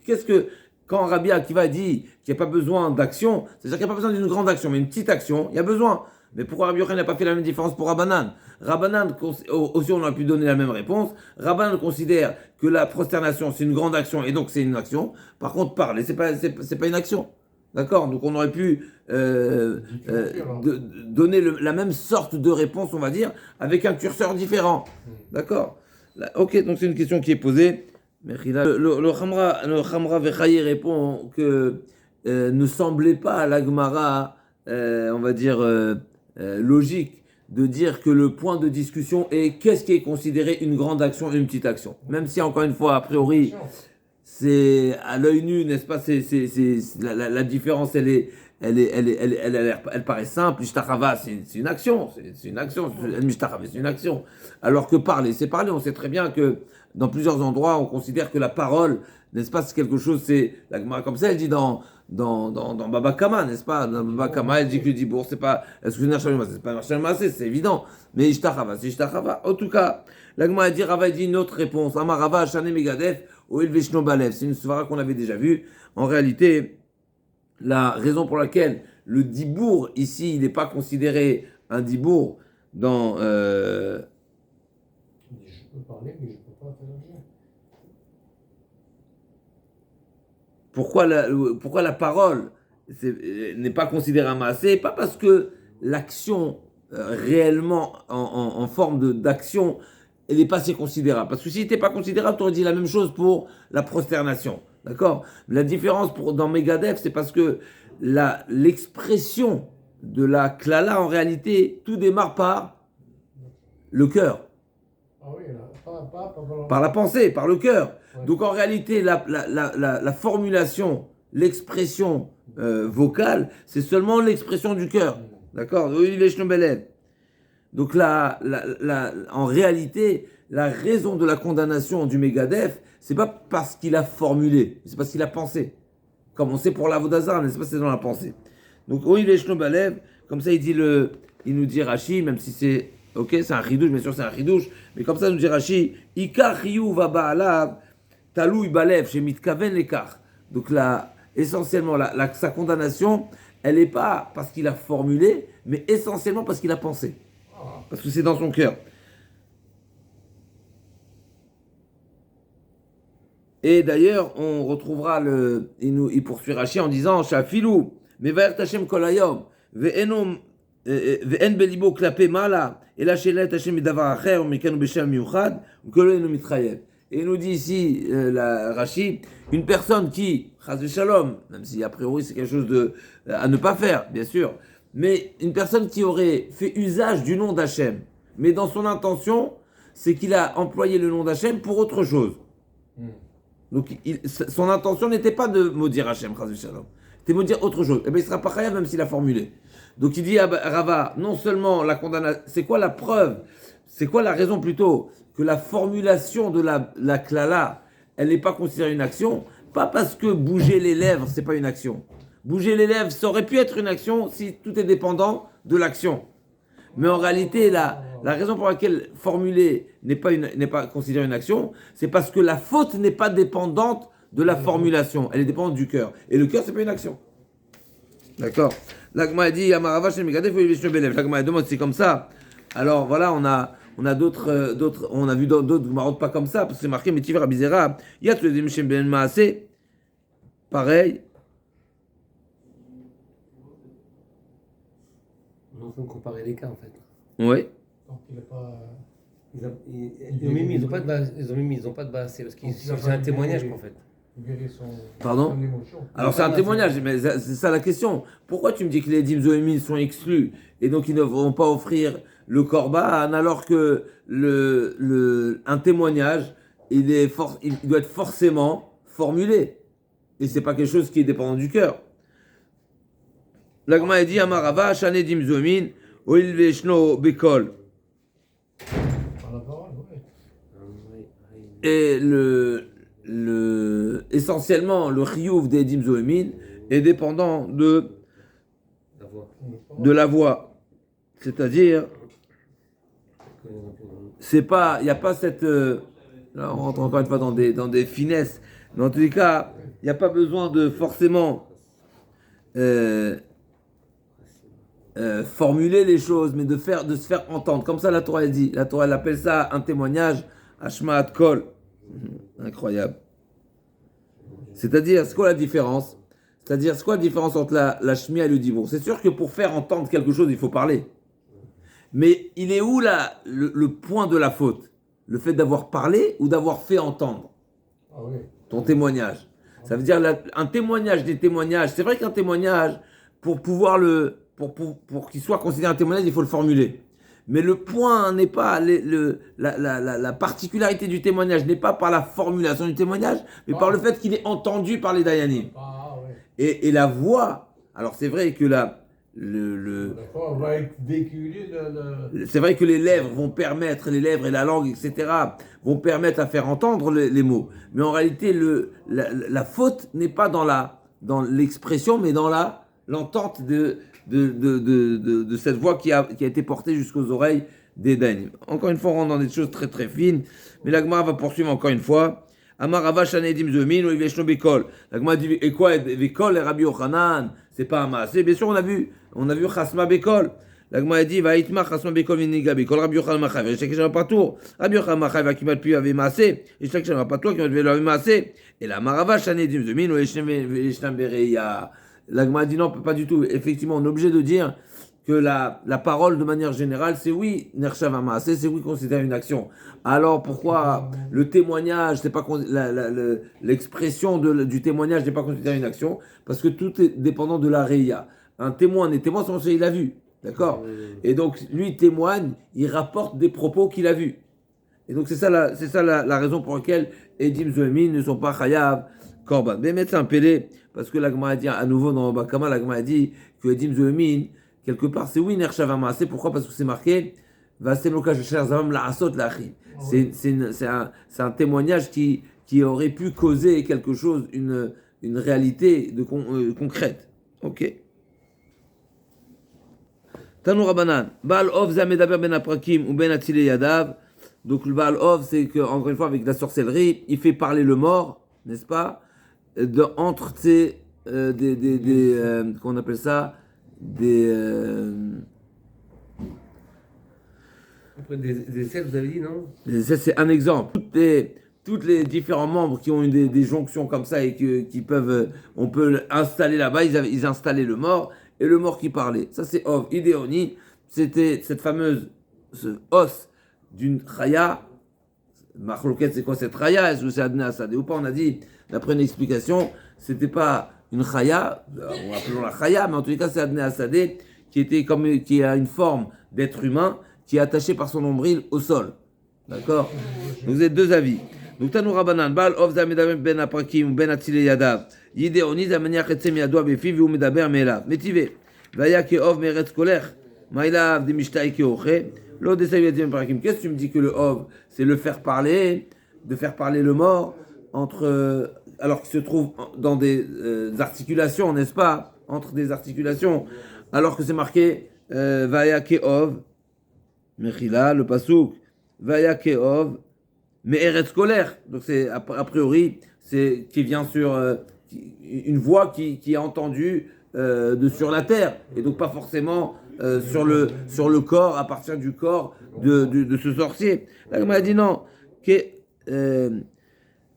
quand Rabbi Akiva dit qu'il n'y a pas besoin d'action, c'est-à-dire qu'il n'y a pas besoin d'une grande action, mais une petite action, il y a besoin. Mais pourquoi Rabbi Yochanan n'a pas fait la même différence pour Rabbanan? Rabbanan, aussi on aurait pu donner la même réponse. Rabbanan considère que la prosternation, c'est une grande action, et donc c'est une action. Par contre, parler, c'est pas une action. D'accord? Donc on aurait pu donner la même sorte de réponse, on va dire, avec un curseur différent. D'accord? Ok, donc c'est une question qui est posée. Le Khamra Vechaye répond que ne semblait pas à la Gemara, on va dire, logique de dire que le point de discussion est qu'est-ce qui est considéré une grande action et une petite action. Même si, encore une fois, a priori, c'est à l'œil nu, n'est-ce pas, la différence, elle paraît simple. L'ishtachava, c'est une action, c'est une action. L'ishtachava, c'est une action. Alors que parler, c'est parler. On sait très bien que dans plusieurs endroits, on considère que la parole, n'est-ce pas, c'est quelque chose, c'est la Gemara comme ça, elle dit dans Baba Kama, n'est-ce pas? Dans Baba Kama, elle dit que le dibour, c'est pas, est-ce que c'est pas Nachal Maasé, c'est évident. Mais Ishtachava, c'est Ishtachava. En tout cas, la Gemara dit, Rava dit une autre réponse. Amarava, Shane Megadef, Oel Veshno Balev. C'est une svara qu'on avait déjà vue. En réalité, la raison pour laquelle le dibour, ici, il n'est pas considéré un dibour dans, Je peux parler, mais je ne peux pas interagir. Pourquoi la parole n'est pas considérée un maasé? Pas parce que l'action réellement en forme d'action, elle n'est pas assez considérable. Parce que si elle n'était pas considérable, tu aurais dit la même chose pour la prosternation. D'accord? La différence dans Megadef, c'est parce que l'expression de la klala, en réalité, tout démarre par le cœur. Ah oui, là, Par la pensée, par le cœur. Ouais. Donc en réalité, la formulation, l'expression vocale, c'est seulement l'expression du cœur. D'accord? Donc en réalité, la raison de la condamnation du Megadef, c'est pas parce qu'il a formulé, c'est parce qu'il a pensé. Comme on sait pour l'Avodazar, n'est-ce pas, c'est dans la pensée. Donc, comme ça il nous dit Rashi, même si c'est, ok, c'est un chidouche, bien sûr c'est un chidouche, mais comme ça il nous dit Rashi, Ikar Chiyuv Ba'alav, Talou Balev, chez Mitkaven Lekar. Donc essentiellement, sa condamnation, elle n'est pas parce qu'il a formulé, mais essentiellement parce qu'il a pensé. Parce que c'est dans son cœur. Et d'ailleurs, on retrouvera il poursuit Rashi en disant Shafilou, Mevaer Tachem Kolayom, Ve'en Belibo Klape Mala, et la Shelet Tachem Davar Acher, Mekanu Besham Miuchad, ou que l'on mitrayev. Et il nous dit ici, la Rashi, une personne qui, chas shalom, même si a priori c'est quelque chose à ne pas faire, bien sûr, mais une personne qui aurait fait usage du nom d'Hachem, mais dans son intention, c'est qu'il a employé le nom d'Hachem pour autre chose. Donc son intention n'était pas de maudire Hachem, chas shalom, c'était de maudire autre chose. Et bien il sera pas chayav même s'il a formulé. Donc il dit à Rava, non seulement la condamnation, c'est quoi la preuve, c'est quoi la raison plutôt que la formulation de la klala, elle n'est pas considérée une action, pas parce que bouger les lèvres, c'est pas une action. Bouger les lèvres, ça aurait pu être une action si tout est dépendant de l'action. Mais en réalité, la raison pour laquelle formuler n'est pas considérée une action, c'est parce que la faute n'est pas dépendante de la formulation, elle est dépendante du cœur. Et le cœur, c'est pas une action. D'accord. L'agma dit Amarava Shem Megadef ou Yveshno Belev. L'agma demande c'est comme ça. Alors voilà, on a d'autres, on a vu d'autres marottes pas comme ça parce que c'est marqué Metiver Abizera. Il y a tous les Shem Ben Maaseh. Pareil. On peut comparer les cas en fait. Oui. Donc il n'a pas. Ils n'ont pas de base, ils ont pas de base, c'est parce que c'est un témoignage en fait. Pardon. Alors c'est un témoignage, mais c'est ça la question. Pourquoi tu me dis que les Edim Zoémim sont exclus et donc ils ne vont pas offrir le korban alors que un témoignage il doit être forcément formulé et c'est pas quelque chose qui est dépendant du cœur. L'agma dit Amarava Shane Edim Zoémim Oil Veshno Bekol. Et essentiellement, le chiyuv des Edim Zoémim est dépendant de la voix. C'est-à-dire, c'est pas, il n'y a pas cette. Là, on rentre encore une fois dans des finesses. Mais en tous les cas, il n'y a pas besoin de forcément formuler les choses, mais de se faire entendre. Comme ça, la Torah elle dit. La Torah elle appelle ça un témoignage, Hashma'at Kol. Incroyable. C'est-à-dire, c'est quoi la différence? C'est-à-dire, c'est quoi la différence entre la Shmiya et le Dibour? C'est sûr que pour faire entendre quelque chose, il faut parler. Mais il est où là le point de la faute? Le fait d'avoir parlé ou d'avoir fait entendre ton témoignage? Ça veut dire un témoignage des témoignages. C'est vrai qu'un témoignage, pour pouvoir pour qu'il soit considéré un témoignage, il faut le formuler. Mais le point n'est pas la particularité du témoignage n'est pas par la formulation du témoignage, mais par le fait qu'il est entendu par les Dayanim. Et la voix, alors c'est vrai que c'est vrai que les lèvres et la langue, etc., vont permettre à faire entendre les mots. Mais en réalité, la faute n'est pas dans l'expression, mais dans l'entente de cette voix qui a été portée jusqu'aux oreilles des Dayanim. Encore une fois, on rentre dans des choses très très fines, mais la Gemara va poursuivre encore une fois. Amarava Shanedim Zomin ou Iveshno Bekol. La Gemara dit et quoi Bekol et Rabbi Yochanan, c'est pas un maasé. Bien sûr, on a vu Chasma Bekol. La Gemara dit va itma Chasma Bekol viniga Bekol Rabbi Yochanan Machav. Et chaque jour pas tour. Rabbi Yochanan Machav va qui m'a pu avait maasé. Et chaque jour pas tour qui m'a pu avait maasé. Et la Amarava Shanedim Zomin ou Iveshno Bereya. La Gemara dit non, pas du tout. Effectivement, on est obligé de dire que la parole, de manière générale, c'est oui, Nershav Amaasé, c'est oui, considérer une action. Alors pourquoi le témoignage, c'est pas l'expression du témoignage n'est pas considérée une action? Parce que tout est dépendant de la réia. Un témoin n'est témoin sans il l'a vu, d'accord? Et donc lui témoigne, il rapporte des propos qu'il a vus. Et donc c'est ça la raison pour laquelle Edim Zoémim ne sont pas chayav korban. Mais mettre un pélé, parce que la Gemara a dit à nouveau dans Bakama, la Gemara a dit que Edim Zoémim quelque part, c'est oui, Nershav Amaasé. Pourquoi? Parce que c'est marqué c'est un témoignage qui aurait pu causer quelque chose, une réalité concrète. Ok. Tanou Rabanan. Baal Ov Zamedaber Ben Aprakim ou Ben Atzile Yadav. Donc le Baal Ov, c'est que, encore une fois, avec la sorcellerie, il fait parler le mort, n'est-ce pas? Entre ces. Qu'on appelle ça? Des aisselles, vous avez dit, non? Les aisselles, c'est un exemple. Toutes les différents membres qui ont des jonctions comme ça et qui peuvent, on peut installer là-bas, ils installaient le mort et le mort qui parlait. Ça, c'est Ov. Idéoni, c'était ce os d'une chaya, Marloquette, c'est quoi cette Chaya? Est-ce que c'est Adné Assadé ou pas? On a dit, d'après une explication, c'était pas une Chaya, on appelons la Chaya, mais en tous les cas, c'est Adné Assadé qui a une forme d'être humain, qui est attaché par son nombril au sol. D'accord? Donc vous avez deux avis. Donc Tanou Rabanan, Baal, Ov Zamedabem Ben Aprakim, Ben Atzile Yadav, Yideoni, Zamaniach Etzem Yadoua Befiv, ou Medaber Melav. Métivé. Vaya ke Ov Meretz Koler, Maïlav de Mishtaï ke Oche, Lo de Saviatim Parakim. Qu'est-ce que tu me dis que le Ov, c'est le faire parler, de faire parler le mort, alors qu'il se trouve dans des articulations, n'est-ce pas? Entre des articulations, alors que c'est marqué Vaya ke Ov, Mechila, le Pasouk, Vaya ke Ov, mais Eretz Koler, donc c'est a priori, c'est qui vient sur une voix qui est entendue sur la terre, et donc pas forcément sur le corps, à partir du corps de ce sorcier. Là, on m'a dit non,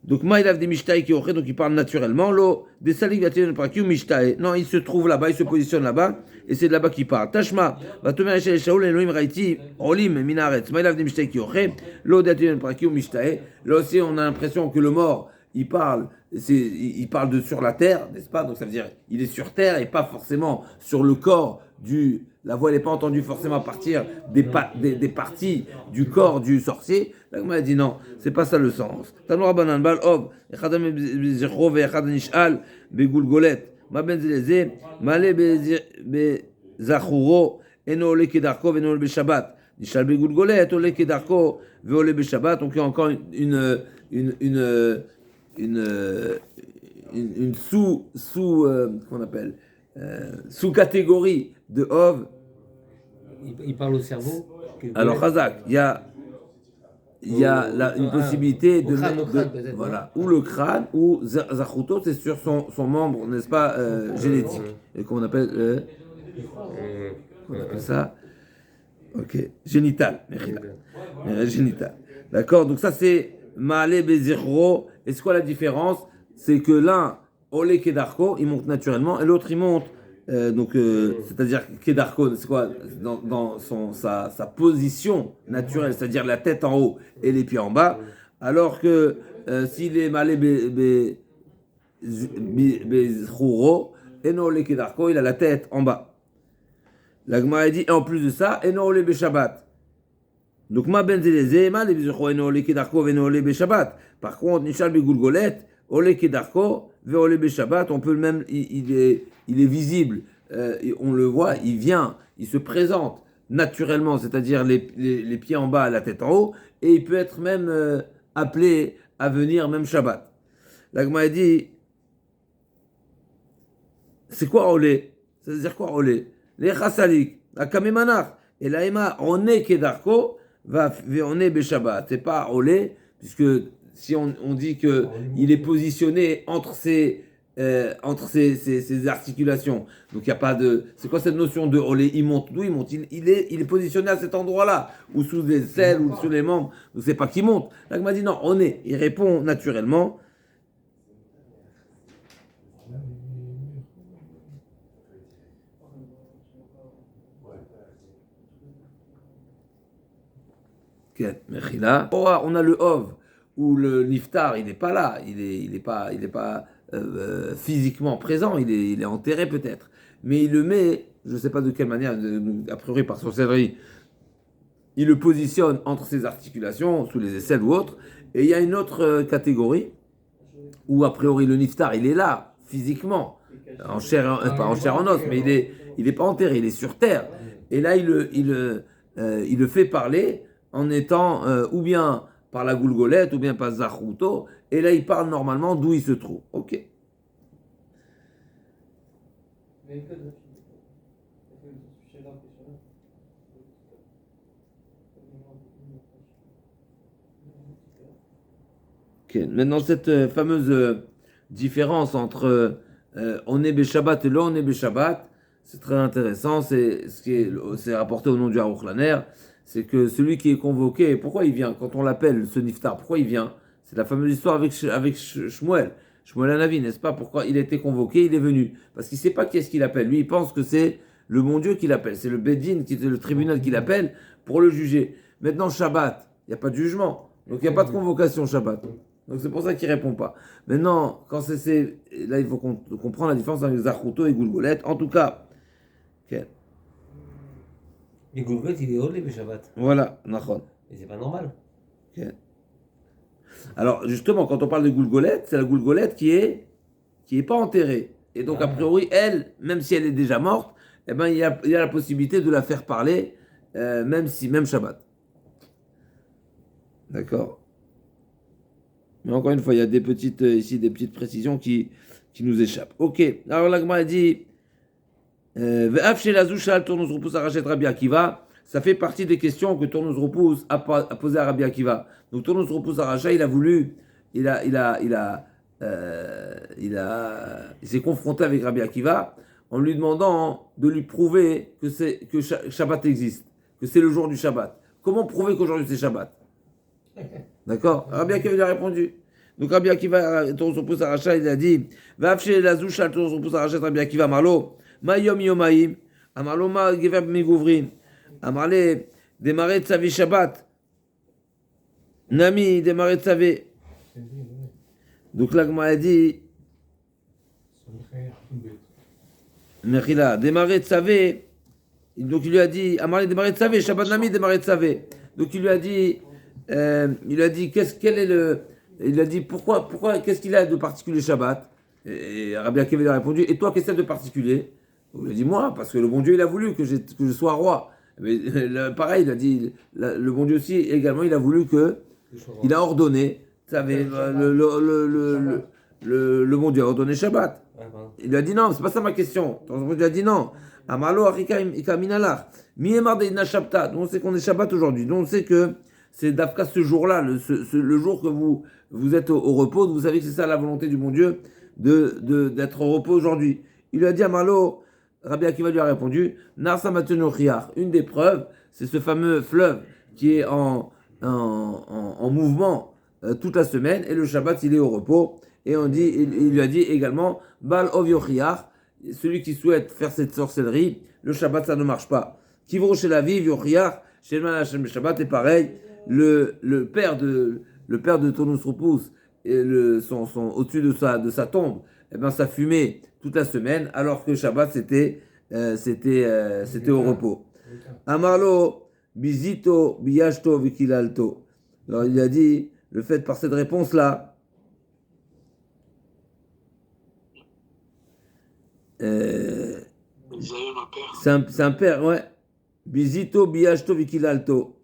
donc Maïlav des Mishtaï qui aurait, donc il parle naturellement, l'eau des salivations de Mishtaï. Non, il se trouve là-bas, il se positionne là-bas, et c'est de là-bas qu'il parle. Tashma, va te mettre chez Shaoul, Elohim Raiti, Olim, Minaret, Maïlav des Mishtaï qui aurait, l'eau des Salivations de Mishtaï. Là aussi, on a l'impression que le mort, il parle de sur la terre, n'est-ce pas? Donc ça veut dire, il est sur terre et pas forcément sur le corps la voix n'est pas entendue forcément à partir des parties du corps du sorcier. Là, on m'a dit non, c'est pas ça le sens. Tanoura banan bal ov, echadam bezechro ve echad nishal begulgolet. Ma ben zeleze, male bezachuro, eno ole kedarko, eno ole beshabbat. Nishal begulgolet, ole kedarko, ve ole beshabbat. Donc il y a encore une qu'on appelle sous-catégorie de Ov. Il parle au cerveau. Alors, Razak, il y a une possibilité de voilà, ou le crâne, ou Zachuto, c'est sur son membre, n'est-ce pas, génétique, et qu'on appelle ça, ok, génital, génital. D'accord, donc ça c'est Maale Bezirro. Et c'est quoi la différence? C'est que l'un, Ole Kedarko, il monte naturellement, et l'autre il monte. C'est-à-dire Kedarko, c'est quoi? Dans sa position naturelle, c'est-à-dire la tête en haut et les pieds en bas. Alors que s'il est Maale Bezirro, Eno Ole Kedarko, il a la tête en bas. La Gemara dit, et en plus de ça, Eno Ole Beshabbat. Donc, ma benzeleze, ma le bizurcho eno ole kedarko ve eno ole beshabbat. Par contre, nishal begulgolet, ole kedarko ve ole beshabbat, on peut le même, il est visible, on le voit, il vient, il se présente naturellement, c'est-à-dire les pieds en bas, la tête en haut, et il peut être même appelé à venir même Shabbat. L'agma dit, c'est quoi ole? Ça veut dire quoi ole? Les chassalik, la kamemanach, et la ema, on est kedarko, on est Beshabbat, c'est pas Olé, puisque si on dit qu'il est positionné entre ses articulations, donc il n'y a pas de. C'est quoi cette notion de Olé? Il monte, d'où il monte? Il est positionné à cet endroit-là, ou sous les selles, ou sous les membres, donc c'est pas qu'il monte. Là, il m'a dit non, on est, il répond naturellement. On a le Ov où le Niftar il n'est pas là, il est pas physiquement présent, il est enterré peut-être, mais il le met, je ne sais pas de quelle manière, a priori par sorcellerie, il le positionne entre ses articulations, sous les aisselles ou autre, et il y a une autre catégorie où a priori le Niftar il est là physiquement, pas en chair en os, mais il est pas enterré, il est sur terre, et là il le fait parler en étant ou bien par la goulgolette, ou bien par Zachuto, et là il parle normalement d'où il se trouve. Ok. Okay. Maintenant cette fameuse différence entre on est Beshabbat et là on est Beshabbat, c'est très intéressant, c'est rapporté au nom du Aruch Laner. C'est que celui qui est convoqué, pourquoi il vient? Quand on l'appelle ce Niftar, pourquoi il vient? C'est la fameuse histoire avec Shmuel Hanavi, n'est-ce pas? Pourquoi il a été convoqué, il est venu? Parce qu'il ne sait pas qui est-ce qu'il appelle. Lui, il pense que c'est le bon Dieu qui l'appelle. C'est le Bedin, qui est le tribunal qui l'appelle pour le juger. Maintenant, Shabbat, il n'y a pas de jugement. Donc il n'y a pas de convocation Shabbat. Donc c'est pour ça qu'il ne répond pas. Maintenant, quand là il faut comprendre la différence entre Zachuto et Goulgolet. En tout cas, okay. Et Goulgolet, il est haut le Shabbat. Voilà, Nachon. Et c'est pas normal. Okay. Alors justement, quand on parle de Goulgolet, c'est la Goulgolet qui est pas enterrée. Et donc a priori, elle, même si elle est déjà morte, eh ben il y a la possibilité de la faire parler, même Shabbat. D'accord. Mais encore une fois, il y a des petites précisions qui nous échappent. Ok. Alors l'Agma a dit, Ve'af chez la Zouchal, Tournus Repousse à Rachet Rabbi Akiva. Ça fait partie des questions que Tournus Repousse a posées à Rabbi Akiva. Donc Tournus Repousse à Rachet, il s'est confronté avec Rabbi Akiva en lui demandant de lui prouver que Shabbat existe, que c'est le jour du Shabbat. Comment prouver qu'aujourd'hui c'est Shabbat? D'accord? Rabbi Akiva lui a répondu. Donc Rabbi Akiva, Tournus Repousse à Rachet, il a dit, Ve'af chez la Zouchal, Tournus Repousse à Rachet Rabbi Akiva, Marlo, Ma yom yomaim, Amarlo ma gever megouvrin, Amarle, démarrer Tsavé Shabbat, Nami, démarrer Tsavé. Donc l'Agma a dit, Mechila, démarrer Tsavé. Donc il lui a dit, Amarle, démarrer Tsavé, Shabbat Nami, démarrer Tsavé. Donc il lui a dit, il a dit pourquoi, qu'est-ce qu'il a de particulier Shabbat? Et Rabbi Akiva lui a répondu, et toi, qu'est-ce qu'il y a de particulier? Il a dit, moi, parce que le bon Dieu, il a voulu que je sois roi. Mais pareil, il a dit, le bon Dieu aussi, également, il a voulu il a ordonné, vous savez, le bon Dieu a ordonné Shabbat. Il lui a dit, non, c'est pas ça ma question. Il a dit, non. Amalo Arika Ikaminalach. Miemar de Shabbat. Donc on sait qu'on est Shabbat aujourd'hui. Donc on sait que c'est d'Afka ce jour-là, le jour que vous êtes au repos. Vous savez que c'est ça la volonté du bon Dieu, d'être au repos aujourd'hui. Il lui a dit, Amalo, Rabbi Akiva lui a répondu, Narsa Matenochiach. Une des preuves, c'est ce fameux fleuve qui est en mouvement toute la semaine, et le Shabbat, il est au repos. Et il lui a dit également, Bal Ov Yochiach, celui qui souhaite faire cette sorcellerie, le Shabbat, ça ne marche pas. Kivro chez la vie, Yochiach, chez le Hashem Shabbat, est pareil. Le père de Tournus Repousse, son au-dessus de sa tombe, eh ben, ça fumait toute la semaine, alors que Shabbat, c'était au repos. Amarlo, Bizito, Biyashto, Vikilalto. Alors il a dit, le fait par cette réponse-là, c'est un père, ouais. Bizito, Biyashto, Vikilalto.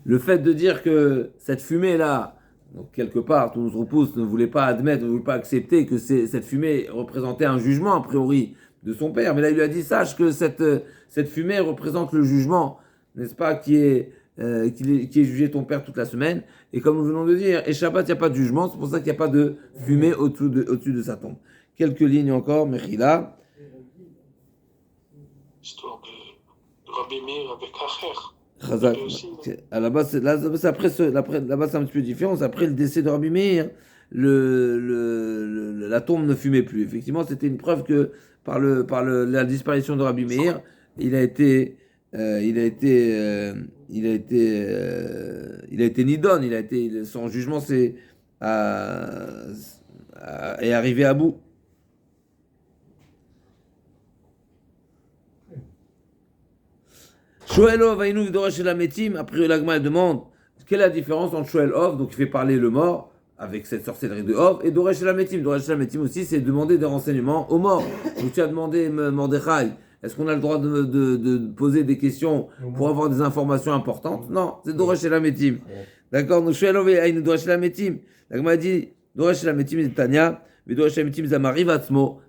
Le fait de dire que cette fumée-là, donc quelque part, Tournus Repousse ne voulait pas admettre, ne voulait pas accepter que cette fumée représentait un jugement, a priori, de son père. Mais là, il lui a dit, sache que cette fumée représente le jugement, n'est-ce pas, qui est jugé ton père toute la semaine. Et comme nous venons de dire, et Shabbat, il n'y a pas de jugement, c'est pour ça qu'il n'y a pas de fumée au-dessus de sa tombe. Quelques lignes encore, Mechila. Histoire de Rabbi Meir avec Acher. Chazak. À la base, là-bas, c'est un petit peu différent. C'est après le décès de Rabbi Meir, la tombe ne fumait plus. Effectivement, c'était une preuve que par la disparition de Rabbi Meir, il a été nidon, son jugement est arrivé à bout. Shoel Ov, Aïnou, Vidoresh et la Métim. Après, l'Agma demande quelle est la différence entre Shoel Ov, donc il fait parler le mort, avec cette sorcellerie de Ov, et Doresh et la Métim. Doresh et la Métim aussi, c'est demander des renseignements aux morts. Donc tu as demandé, Mordechai, est-ce qu'on a le droit de poser des questions pour avoir des informations importantes? Non, c'est Doresh et la Métim. D'accord? Donc Shoel Ov, Aïnou, Doresh et la Métim. L'Agma dit, Doresh et la Métim, c'est Tania, mais Doresh et la Métim, Zamari Vatsmo.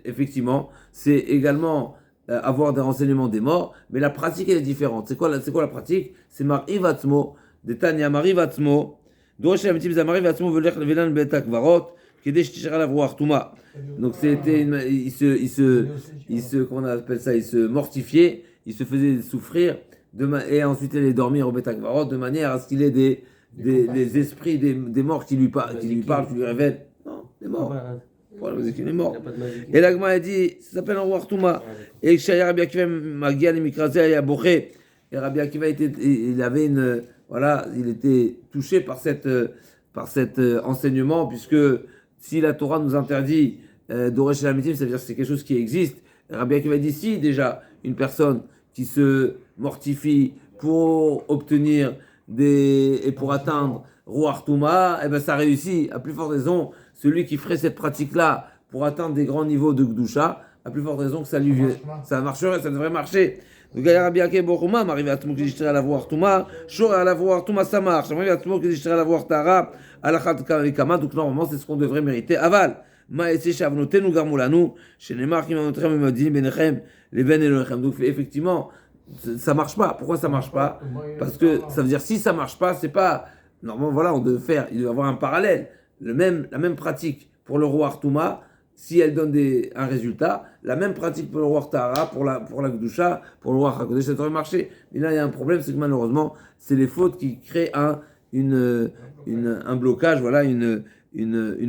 Effectivement, c'est également avoir des renseignements des morts, mais la pratique elle est différente. C'est quoi la pratique? C'est Mari Vatsmo, de Tania Mari Vatsmo. Doresh la Métim Zamari Vatsmo veut l'air velan betak varot, kedesh tishara la voir touma. Donc c'était il se comment on appelle ça, il se mortifiait, il se faisait souffrir et ensuite il allait dormir au betak varot de manière à ce qu'il ait des esprits des morts qui lui parlent, qui lui révèlent. Non, des morts. Il est mort. Et l'Agma a dit, ça s'appelle un roi Touma. Et Shaya Rabbi Akiva Magian Mikrasé a boché. Et Rabbi Akiva il avait voilà, il était touché par cet enseignement, puisque si la Torah nous interdit d'orer chez la mitzvah, ça veut dire que c'est quelque chose qui existe. Rabbi Akiva dit si déjà une personne qui se mortifie pour obtenir et pour atteindre Ruach Touma, eh ben ça réussit. À plus forte raison, celui qui ferait cette pratique-là pour atteindre des grands niveaux de Gdusha, à plus forte raison que ça marcherait, ça devrait marcher. Donc, Rabbi Akiva Bochuma, m'arrive à tout le monde qui dit à la Ruach Touma, Shor à la Ruach Touma, ça marche. M'arrive à tout le monde qui dit à la Ruach Tara, à la Chat Kama, donc normalement c'est ce qu'on devrait mériter. Aval. Donc effectivement, ça marche pas. Pourquoi ça marche pas? Parce que ça veut dire si ça marche pas, c'est pas normalement voilà, il doit y avoir un parallèle, la même pratique pour le roi Artouma, si elle donne un résultat, la même pratique pour le roi Tahara, pour la Gdusha, pour le roi Hakodesh, ça devrait marcher. Mais là il y a un problème, c'est que malheureusement, c'est les fautes qui créent un blocage, voilà, une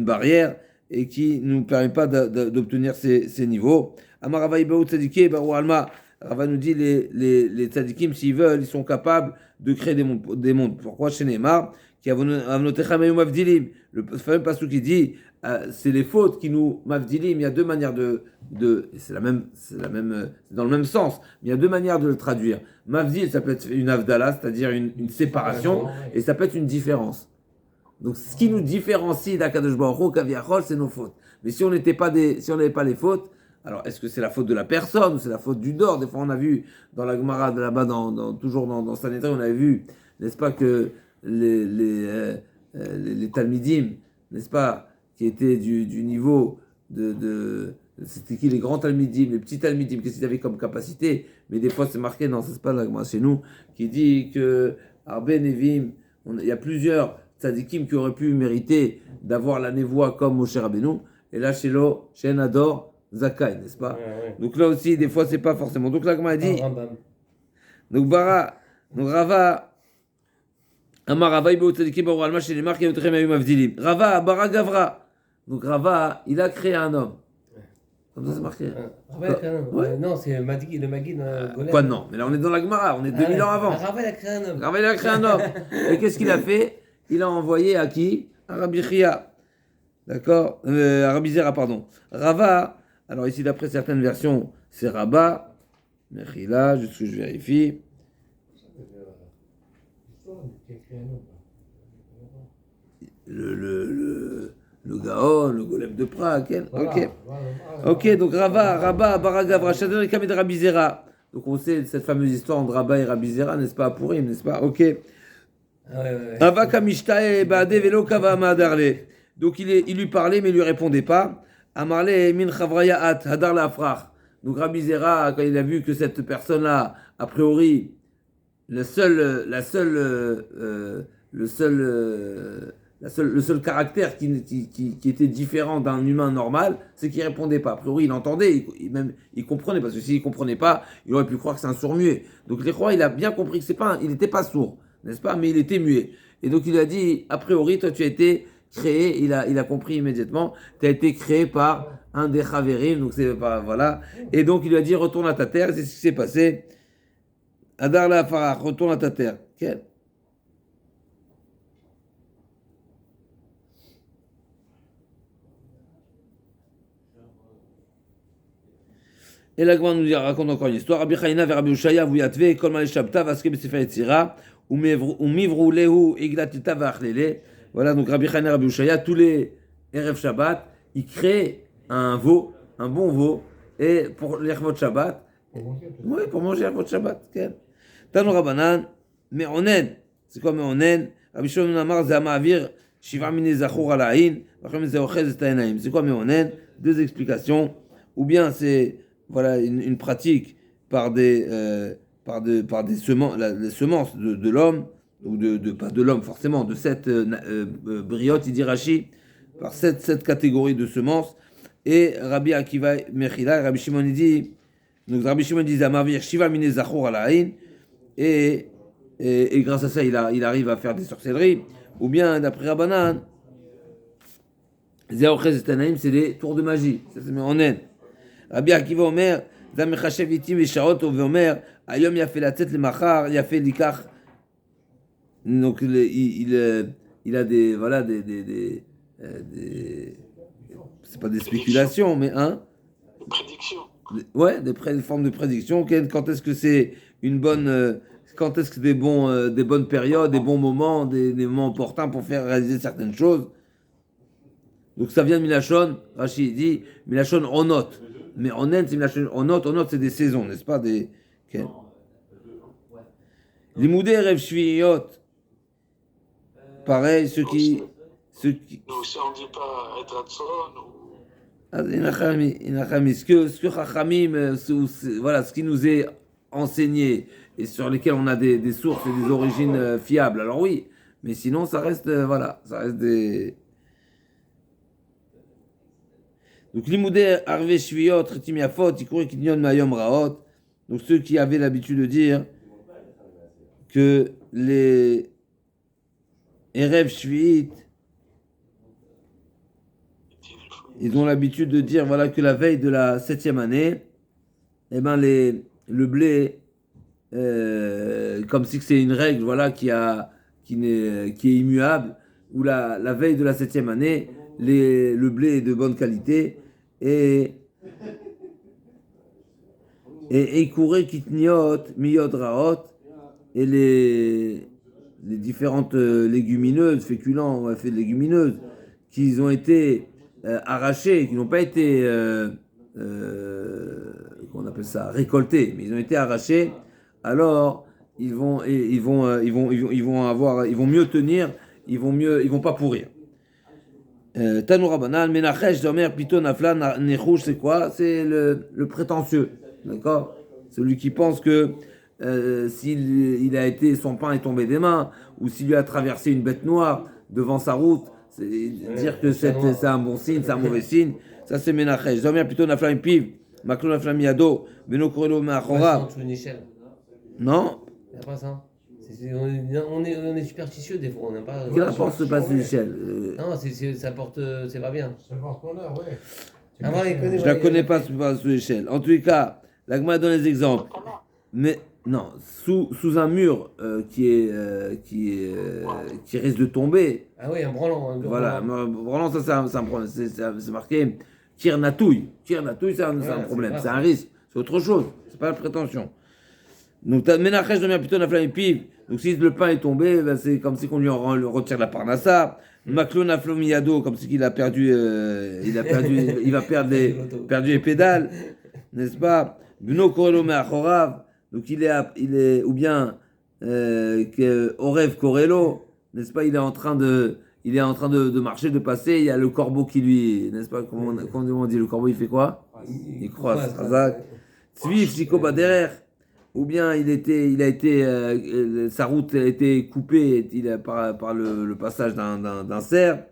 barrière, et qui ne nous permet pas d'obtenir ces niveaux. Amarava Ibaou Tzadike, Barou Alma, Rava nous dit les tzadikim, s'ils veulent, ils sont capables de créer des mondes. Pourquoi chez Neymar, qui a mavdilim, le fameux passage qui dit, c'est les fautes qui nous mavdilim. Il y a deux manières c'est dans le même sens, mais il y a deux manières de le traduire. Mavdil, ça peut être une avdala, c'est-à-dire une séparation, et ça peut être une différence. Donc, ce qui nous différencie d'Akadosh Baruch Hu, Kaviachol, c'est nos fautes. Mais si on n'avait pas les fautes, alors est-ce que c'est la faute de la personne ou c'est la faute du dor? Des fois, on a vu dans la Gemara là-bas, toujours dans Sanhedrin, on avait vu, n'est-ce pas, que les Talmidim, n'est-ce pas, qui étaient du niveau c'était qui les grands Talmidim, les petits Talmidim, qu'est-ce qu'ils avaient comme capacité? Mais des fois, c'est marqué, non, c'est pas la Gemara chez nous, qui dit que Arbe Nevim, il y a plusieurs tzadikim qui auraient pu mériter d'avoir la névoie comme Moshe Rabbeinu, et là chez Nador Zakai, n'est-ce pas? Ouais. Donc là aussi, des fois, c'est pas forcément. Donc là, comme a dit, donc Rava, Amar Rava, Ibo tzadikim Baruch Alma chez les marques et autres Mayum Avdilim. Rava, Bara Gavra. Donc Rava, il a créé un homme. Comme ça, c'est marqué. Ouais. Non, c'est le Maguid Golem. Quoi, non? Mais là, on est dans la Gemara, on est 2000 ans avant. Rava, il a créé un homme. Rava, il a créé un homme. Et qu'est-ce qu'il a fait? Il a envoyé à qui? À Rabbi Chia. D'accord? À Rabbi Zera, pardon. Rava, alors ici, d'après certaines versions, c'est Rabat. Mechila, juste que je vérifie. Le Gaon, le Golem de Prague. Ok, donc Rabat, Baragavra, Shadon et Kamed Rabbi Zera. Donc on sait cette fameuse histoire entre Rabat et Rabbi Zera, n'est-ce pas, à Purim, n'est-ce pas? Ok. Donc il lui parlait mais il lui répondait pas. Amarle min chavraya at hadar la afrach. Donc Rabbi Zera, quand il a vu que cette personne-là, a priori, le seul caractère qui était différent d'un humain normal, c'est qu'il répondait pas. A priori, il entendait, il comprenait, parce que s'il comprenait pas, il aurait pu croire que c'est un sourd-muet. Donc les rois, il a bien compris que il n'était pas sourd, n'est-ce pas? Mais il était muet. Et donc il a dit, a priori, toi tu as été créé, il a compris immédiatement, tu as été créé par un des Chaverim, donc c'est pas, voilà. Et donc il lui a dit, retourne à ta terre, et c'est ce qui s'est passé. Adar la Farah, retourne à ta terre. Okay. Et la Gemara nous raconte encore une histoire. Rabbi Chaina et Rabbi Ushaya vous yatve kol mal shabta vaske b'sefer Yetzira ou mivru lehu iglatita v'achlele. Voilà, donc Rabbi Chaina et Rabbi Ushaya, tous les Erev Shabbat, ils créent un bon veau, et pour l'Ervot Shabbat. Oui, pour manger l'Ervot Shabbat. Tanu Rabanan, me'onen. C'est quoi me'onen? Rabbi Shimon Amar ze ha'ma'avir shiva mine zachur al ha'in, v'achem ze ochez et ha'enaim. C'est quoi me'onen? Deux explications. Ou bien c'est voilà une pratique par des semences, les semences de l'homme, ou pas de l'homme forcément, de cette briotte, il dit Rashi, par cette catégorie de semences. Et Rabbi Akiva Mechila, Rabbi Shimon dit, donc Rabbi Shimon dit Zamavir Shiva Mine Zachor Alain, et grâce à ça il arrive à faire des sorcelleries. Ou bien d'après Rabbanan, Zéochez et Tanaïm, c'est des tours de magie, ça se met en haine. Rabbi Akiva Omer, Zamechashev Itim et Shaot Omer, Ayom Yafé la tête le Machar, Yafé Likach Donc il a des voilà c'est pas des spéculations, mais Prédiction. ouais, des formes de prédiction. Quand est-ce que c'est une bonne, quand est-ce que des bonnes périodes, des bons moments, des moments opportuns pour faire réaliser certaines choses. Donc ça vient de Milachon, Rachid dit, Milachon onot. Mais onen, c'est Milachon onot c'est des saisons, n'est-ce pas des... Okay. Limoudé Rev Shviyot. Pareil, ceux qui... Nous aussi, on ne dit pas être Ratson Ce que Chachamim, voilà, ce qui nous est enseigné et sur lesquels on a des sources et des origines fiables, alors oui, mais sinon ça reste, voilà, ça reste des... Donc, l'imoudé arvé shviyot, retimiafot, ikoué kinyon mayom raot. Donc, ceux qui avaient l'habitude de dire que les erev shviyit, ils ont l'habitude de dire, voilà, que la veille de la 7e année, eh ben, le blé, comme si c'est une règle, voilà, qui est immuable, ou la veille de la 7e année, le blé est de bonne qualité, et Ikure Kitniot, Miyot Raot, et les différentes légumineuses, féculents, fait de légumineuses, qui ont été arrachées, qui n'ont pas été, comment on appelle ça, récoltées, mais ils ont été arrachées, alors ils vont mieux tenir, ils vont pas pourrir. Tanoura Banal, Menachesh, Zomer, Piton, Aflan, Nechouch, c'est quoi? C'est le prétentieux, d'accord? Celui qui pense que son pain est tombé des mains, ou s'il lui a traversé une bête noire devant sa route, c'est dire que c'est un bon signe, c'est un mauvais signe. Ça, c'est Menachesh. Zomer, Piton, Aflan, Piv, Maklon, Aflan, Miado, Beno, Korelo, Meachora. Non? Il n'y a pas ça. On est superstitieux des fois, on n'a pas. Quel rapport se passe l'échelle Non, ça porte. C'est pas bien. Ça porte bonheur, oui. Je la connais pas sous l'échelle. En tous les cas, la Gemara donne les exemples. Mais non, sous un mur qui risque de tomber. Ah oui, un branlant. Voilà, branlant, ça c'est un problème. C'est marqué Kir Natouille. Kir Natouille, c'est un problème. C'est un risque. C'est autre chose. C'est pas la prétention. Donc, Menachesh devient plutôt la flamme pive. Donc, si le pain est tombé, ben, c'est comme si on lui retire la parnassa. Maklon a flomiyado, comme si il va perdre les pédales, n'est-ce pas? Bno korelo meachorav, donc il est, ou bien, Orev korelo, n'est-ce pas? Il est en train de marcher, de passer, il y a le corbeau qui lui, n'est-ce pas? Comment on dit, le corbeau, il fait quoi? Il croise, Razak. Tzvif, Shikoba derrière. Ou bien sa route a été coupée par le passage d'un cerf.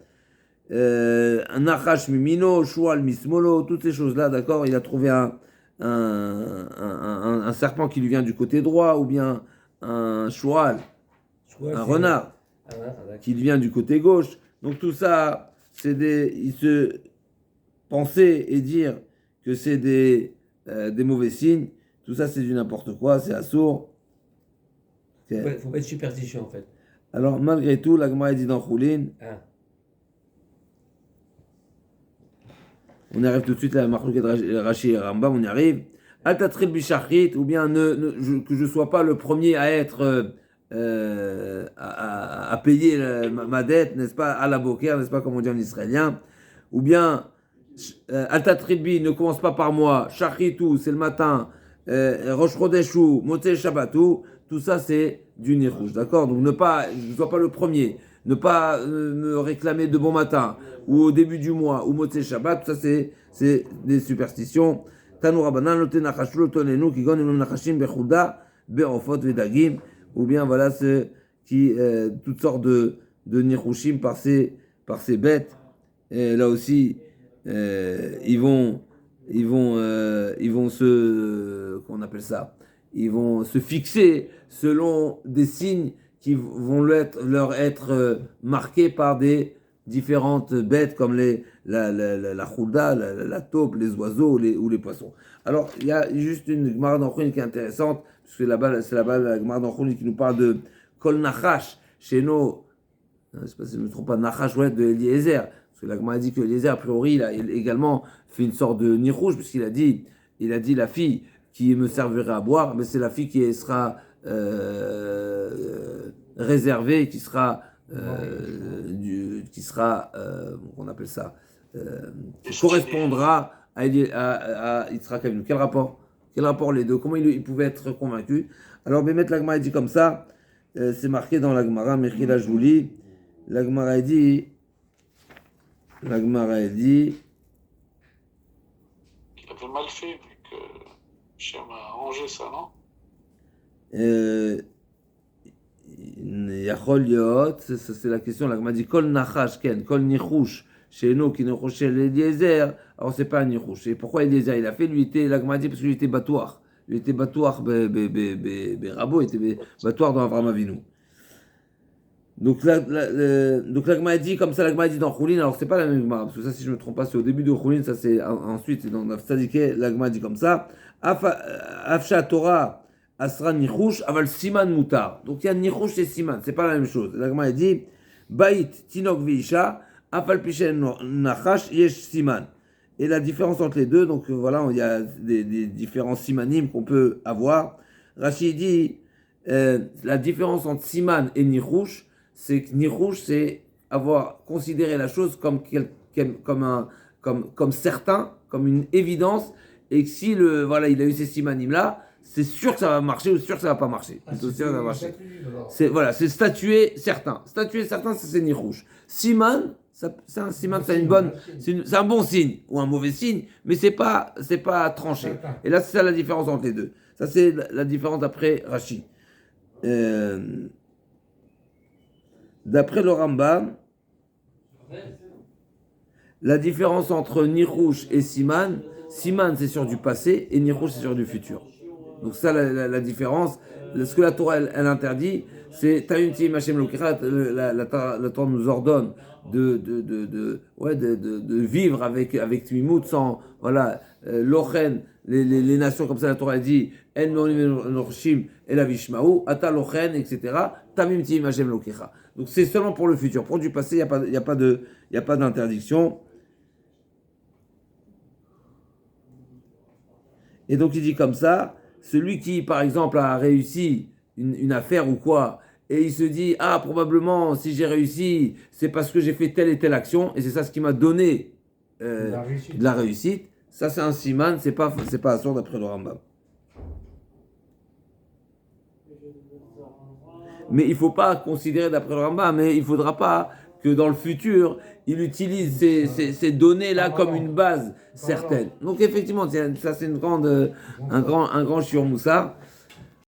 Un nachash mimino, shual mismolo, toutes ces choses-là, d'accord. Il a trouvé un serpent qui lui vient du côté droit, ou bien un shual, un renard qui lui vient du côté gauche. Donc tout ça, il se penser et dire que c'est des mauvais signes. Tout ça, c'est du n'importe quoi, c'est assourd. Okay. Faut pas être superstitieux, en fait. Alors, malgré tout, la Gemara dit dans Choulin. On arrive tout de suite à la Marlouket Rashi et Rambam, on y arrive. Altatril Bishachrit, ou bien que je ne sois pas le premier à être. À payer ma dette, n'est-ce pas, à la boker, n'est-ce pas, comme on dit en israélien. Ou bien, Altatribi, ne commence pas par moi, Shachitou, c'est le matin. Rosh Chodeshu, Motzei Shabbatou, tout ça c'est du Nirouche, d'accord? Donc ne sois pas le premier, ne pas me réclamer de bon matin, ou au début du mois, ou Motzei Shabbat, tout ça c'est des superstitions. Tanou Rabbanan, Lote Nachashu, Lotonenu, Kigon, Imam Nachashim, Bechouda, Be'ofot, Vedagim, ou bien voilà ceux qui, toutes sortes de Nirouchim par ces bêtes, et là aussi, ils vont qu'on appelle ça, ils vont se fixer selon des signes qui vont leur être marqués par des différentes bêtes comme la chouda, la taupe, les oiseaux ou les poissons. Alors, il y a juste une Gemara d'Anchoun qui est intéressante, parce que là-bas, c'est la Gemara d'Anchoun qui nous parle de Kol Nachash, chez nos, je ne sais pas si je ne me trompe pas, Nachash de Eliezer, parce que la Gemara a dit que Eliezer, a priori, il a également fait une sorte de nirouche, puisqu'il a dit la fille qui me servira à boire, mais c'est la fille qui sera réservée, qui sera on appelle ça, qui correspondra à Yitzhak Avinu. Quel rapport les deux? Comment ils pouvaient être convaincus? Alors, Bémet, la Gemara dit comme ça, c'est marqué dans la Gemara, Mechila Jouli, la Gemara dit, Il avait mal fait, vu que Hachem a arrangé ça, non? Yachol Yot, ça c'est la question, la Gemara dit, Kol Nachash Ken, Kol Nichouch, chez nous qui nous chez Eliezer, alors c'est pas un Nichouch. Et pourquoi Eliezer il a fait? Lui était, la Gemara dit, parce qu'il était batouar. Il était batouar, Rabo était batouar dans Avraham Avinu. Donc la Gemara dit comme ça, la Gemara dit dans Choulin, alors c'est pas la même Gemara, parce que ça si je me trompe pas, c'est au début de Choulin, ça c'est ensuite, c'est dans la Tzadiké, la Gemara dit comme ça, Afsha Torah Asra Nichouch, Aval Siman Mutar. Donc il y a Nichouch et Siman, c'est pas la même chose. La Gemara dit, Bait Tinok Veisha, Afal Pishen Nachash Yesh Siman. Et la différence entre les deux, donc voilà, il y a des différents simanim qu'on peut avoir. Rashi dit, la différence entre Siman et Nichouch, c'est que Nichouch, c'est avoir considéré la chose comme certain, comme une évidence, et que si il a eu ces simanim là, c'est sûr que ça va marcher ou sûr que ça va pas marcher. C'est sûr que ça va marcher. C'est statué certain. Statué certain, c'est Nichouch. Siman, c'est un siman, c'est un bon signe ou un mauvais signe, mais c'est pas tranché. Et là, c'est ça la différence entre les deux. Ça, c'est la différence d'après Rashi. D'après le Rambam, la différence entre Nichouch et Siman c'est sur du passé et Nichouch c'est sur du futur. Donc ça, la différence. Ce que la Torah elle interdit, c'est Ta'yunti Hashem Lokecha. La Torah nous ordonne de vivre avec Tmimout sans Lochen, les nations comme ça. La Torah dit En Meonim Norshim El Avishmaou Ata Lochen, etc. Tamim Ti Hashem Lokecha. Donc c'est seulement pour le futur. Pour du passé, il y a pas d'interdiction. Et donc il dit comme ça, celui qui par exemple a réussi une affaire ou quoi, et il se dit probablement si j'ai réussi, c'est parce que j'ai fait telle et telle action, et c'est ça ce qui m'a donné de la réussite. Ça c'est un siman, c'est pas assourd d'après le Rambam. Mais il ne faut pas considérer d'après le Rambam, mais il ne faudra pas que dans le futur, il utilise ces données-là comme une base certaine. Donc effectivement, ça c'est un grand shiur moussar.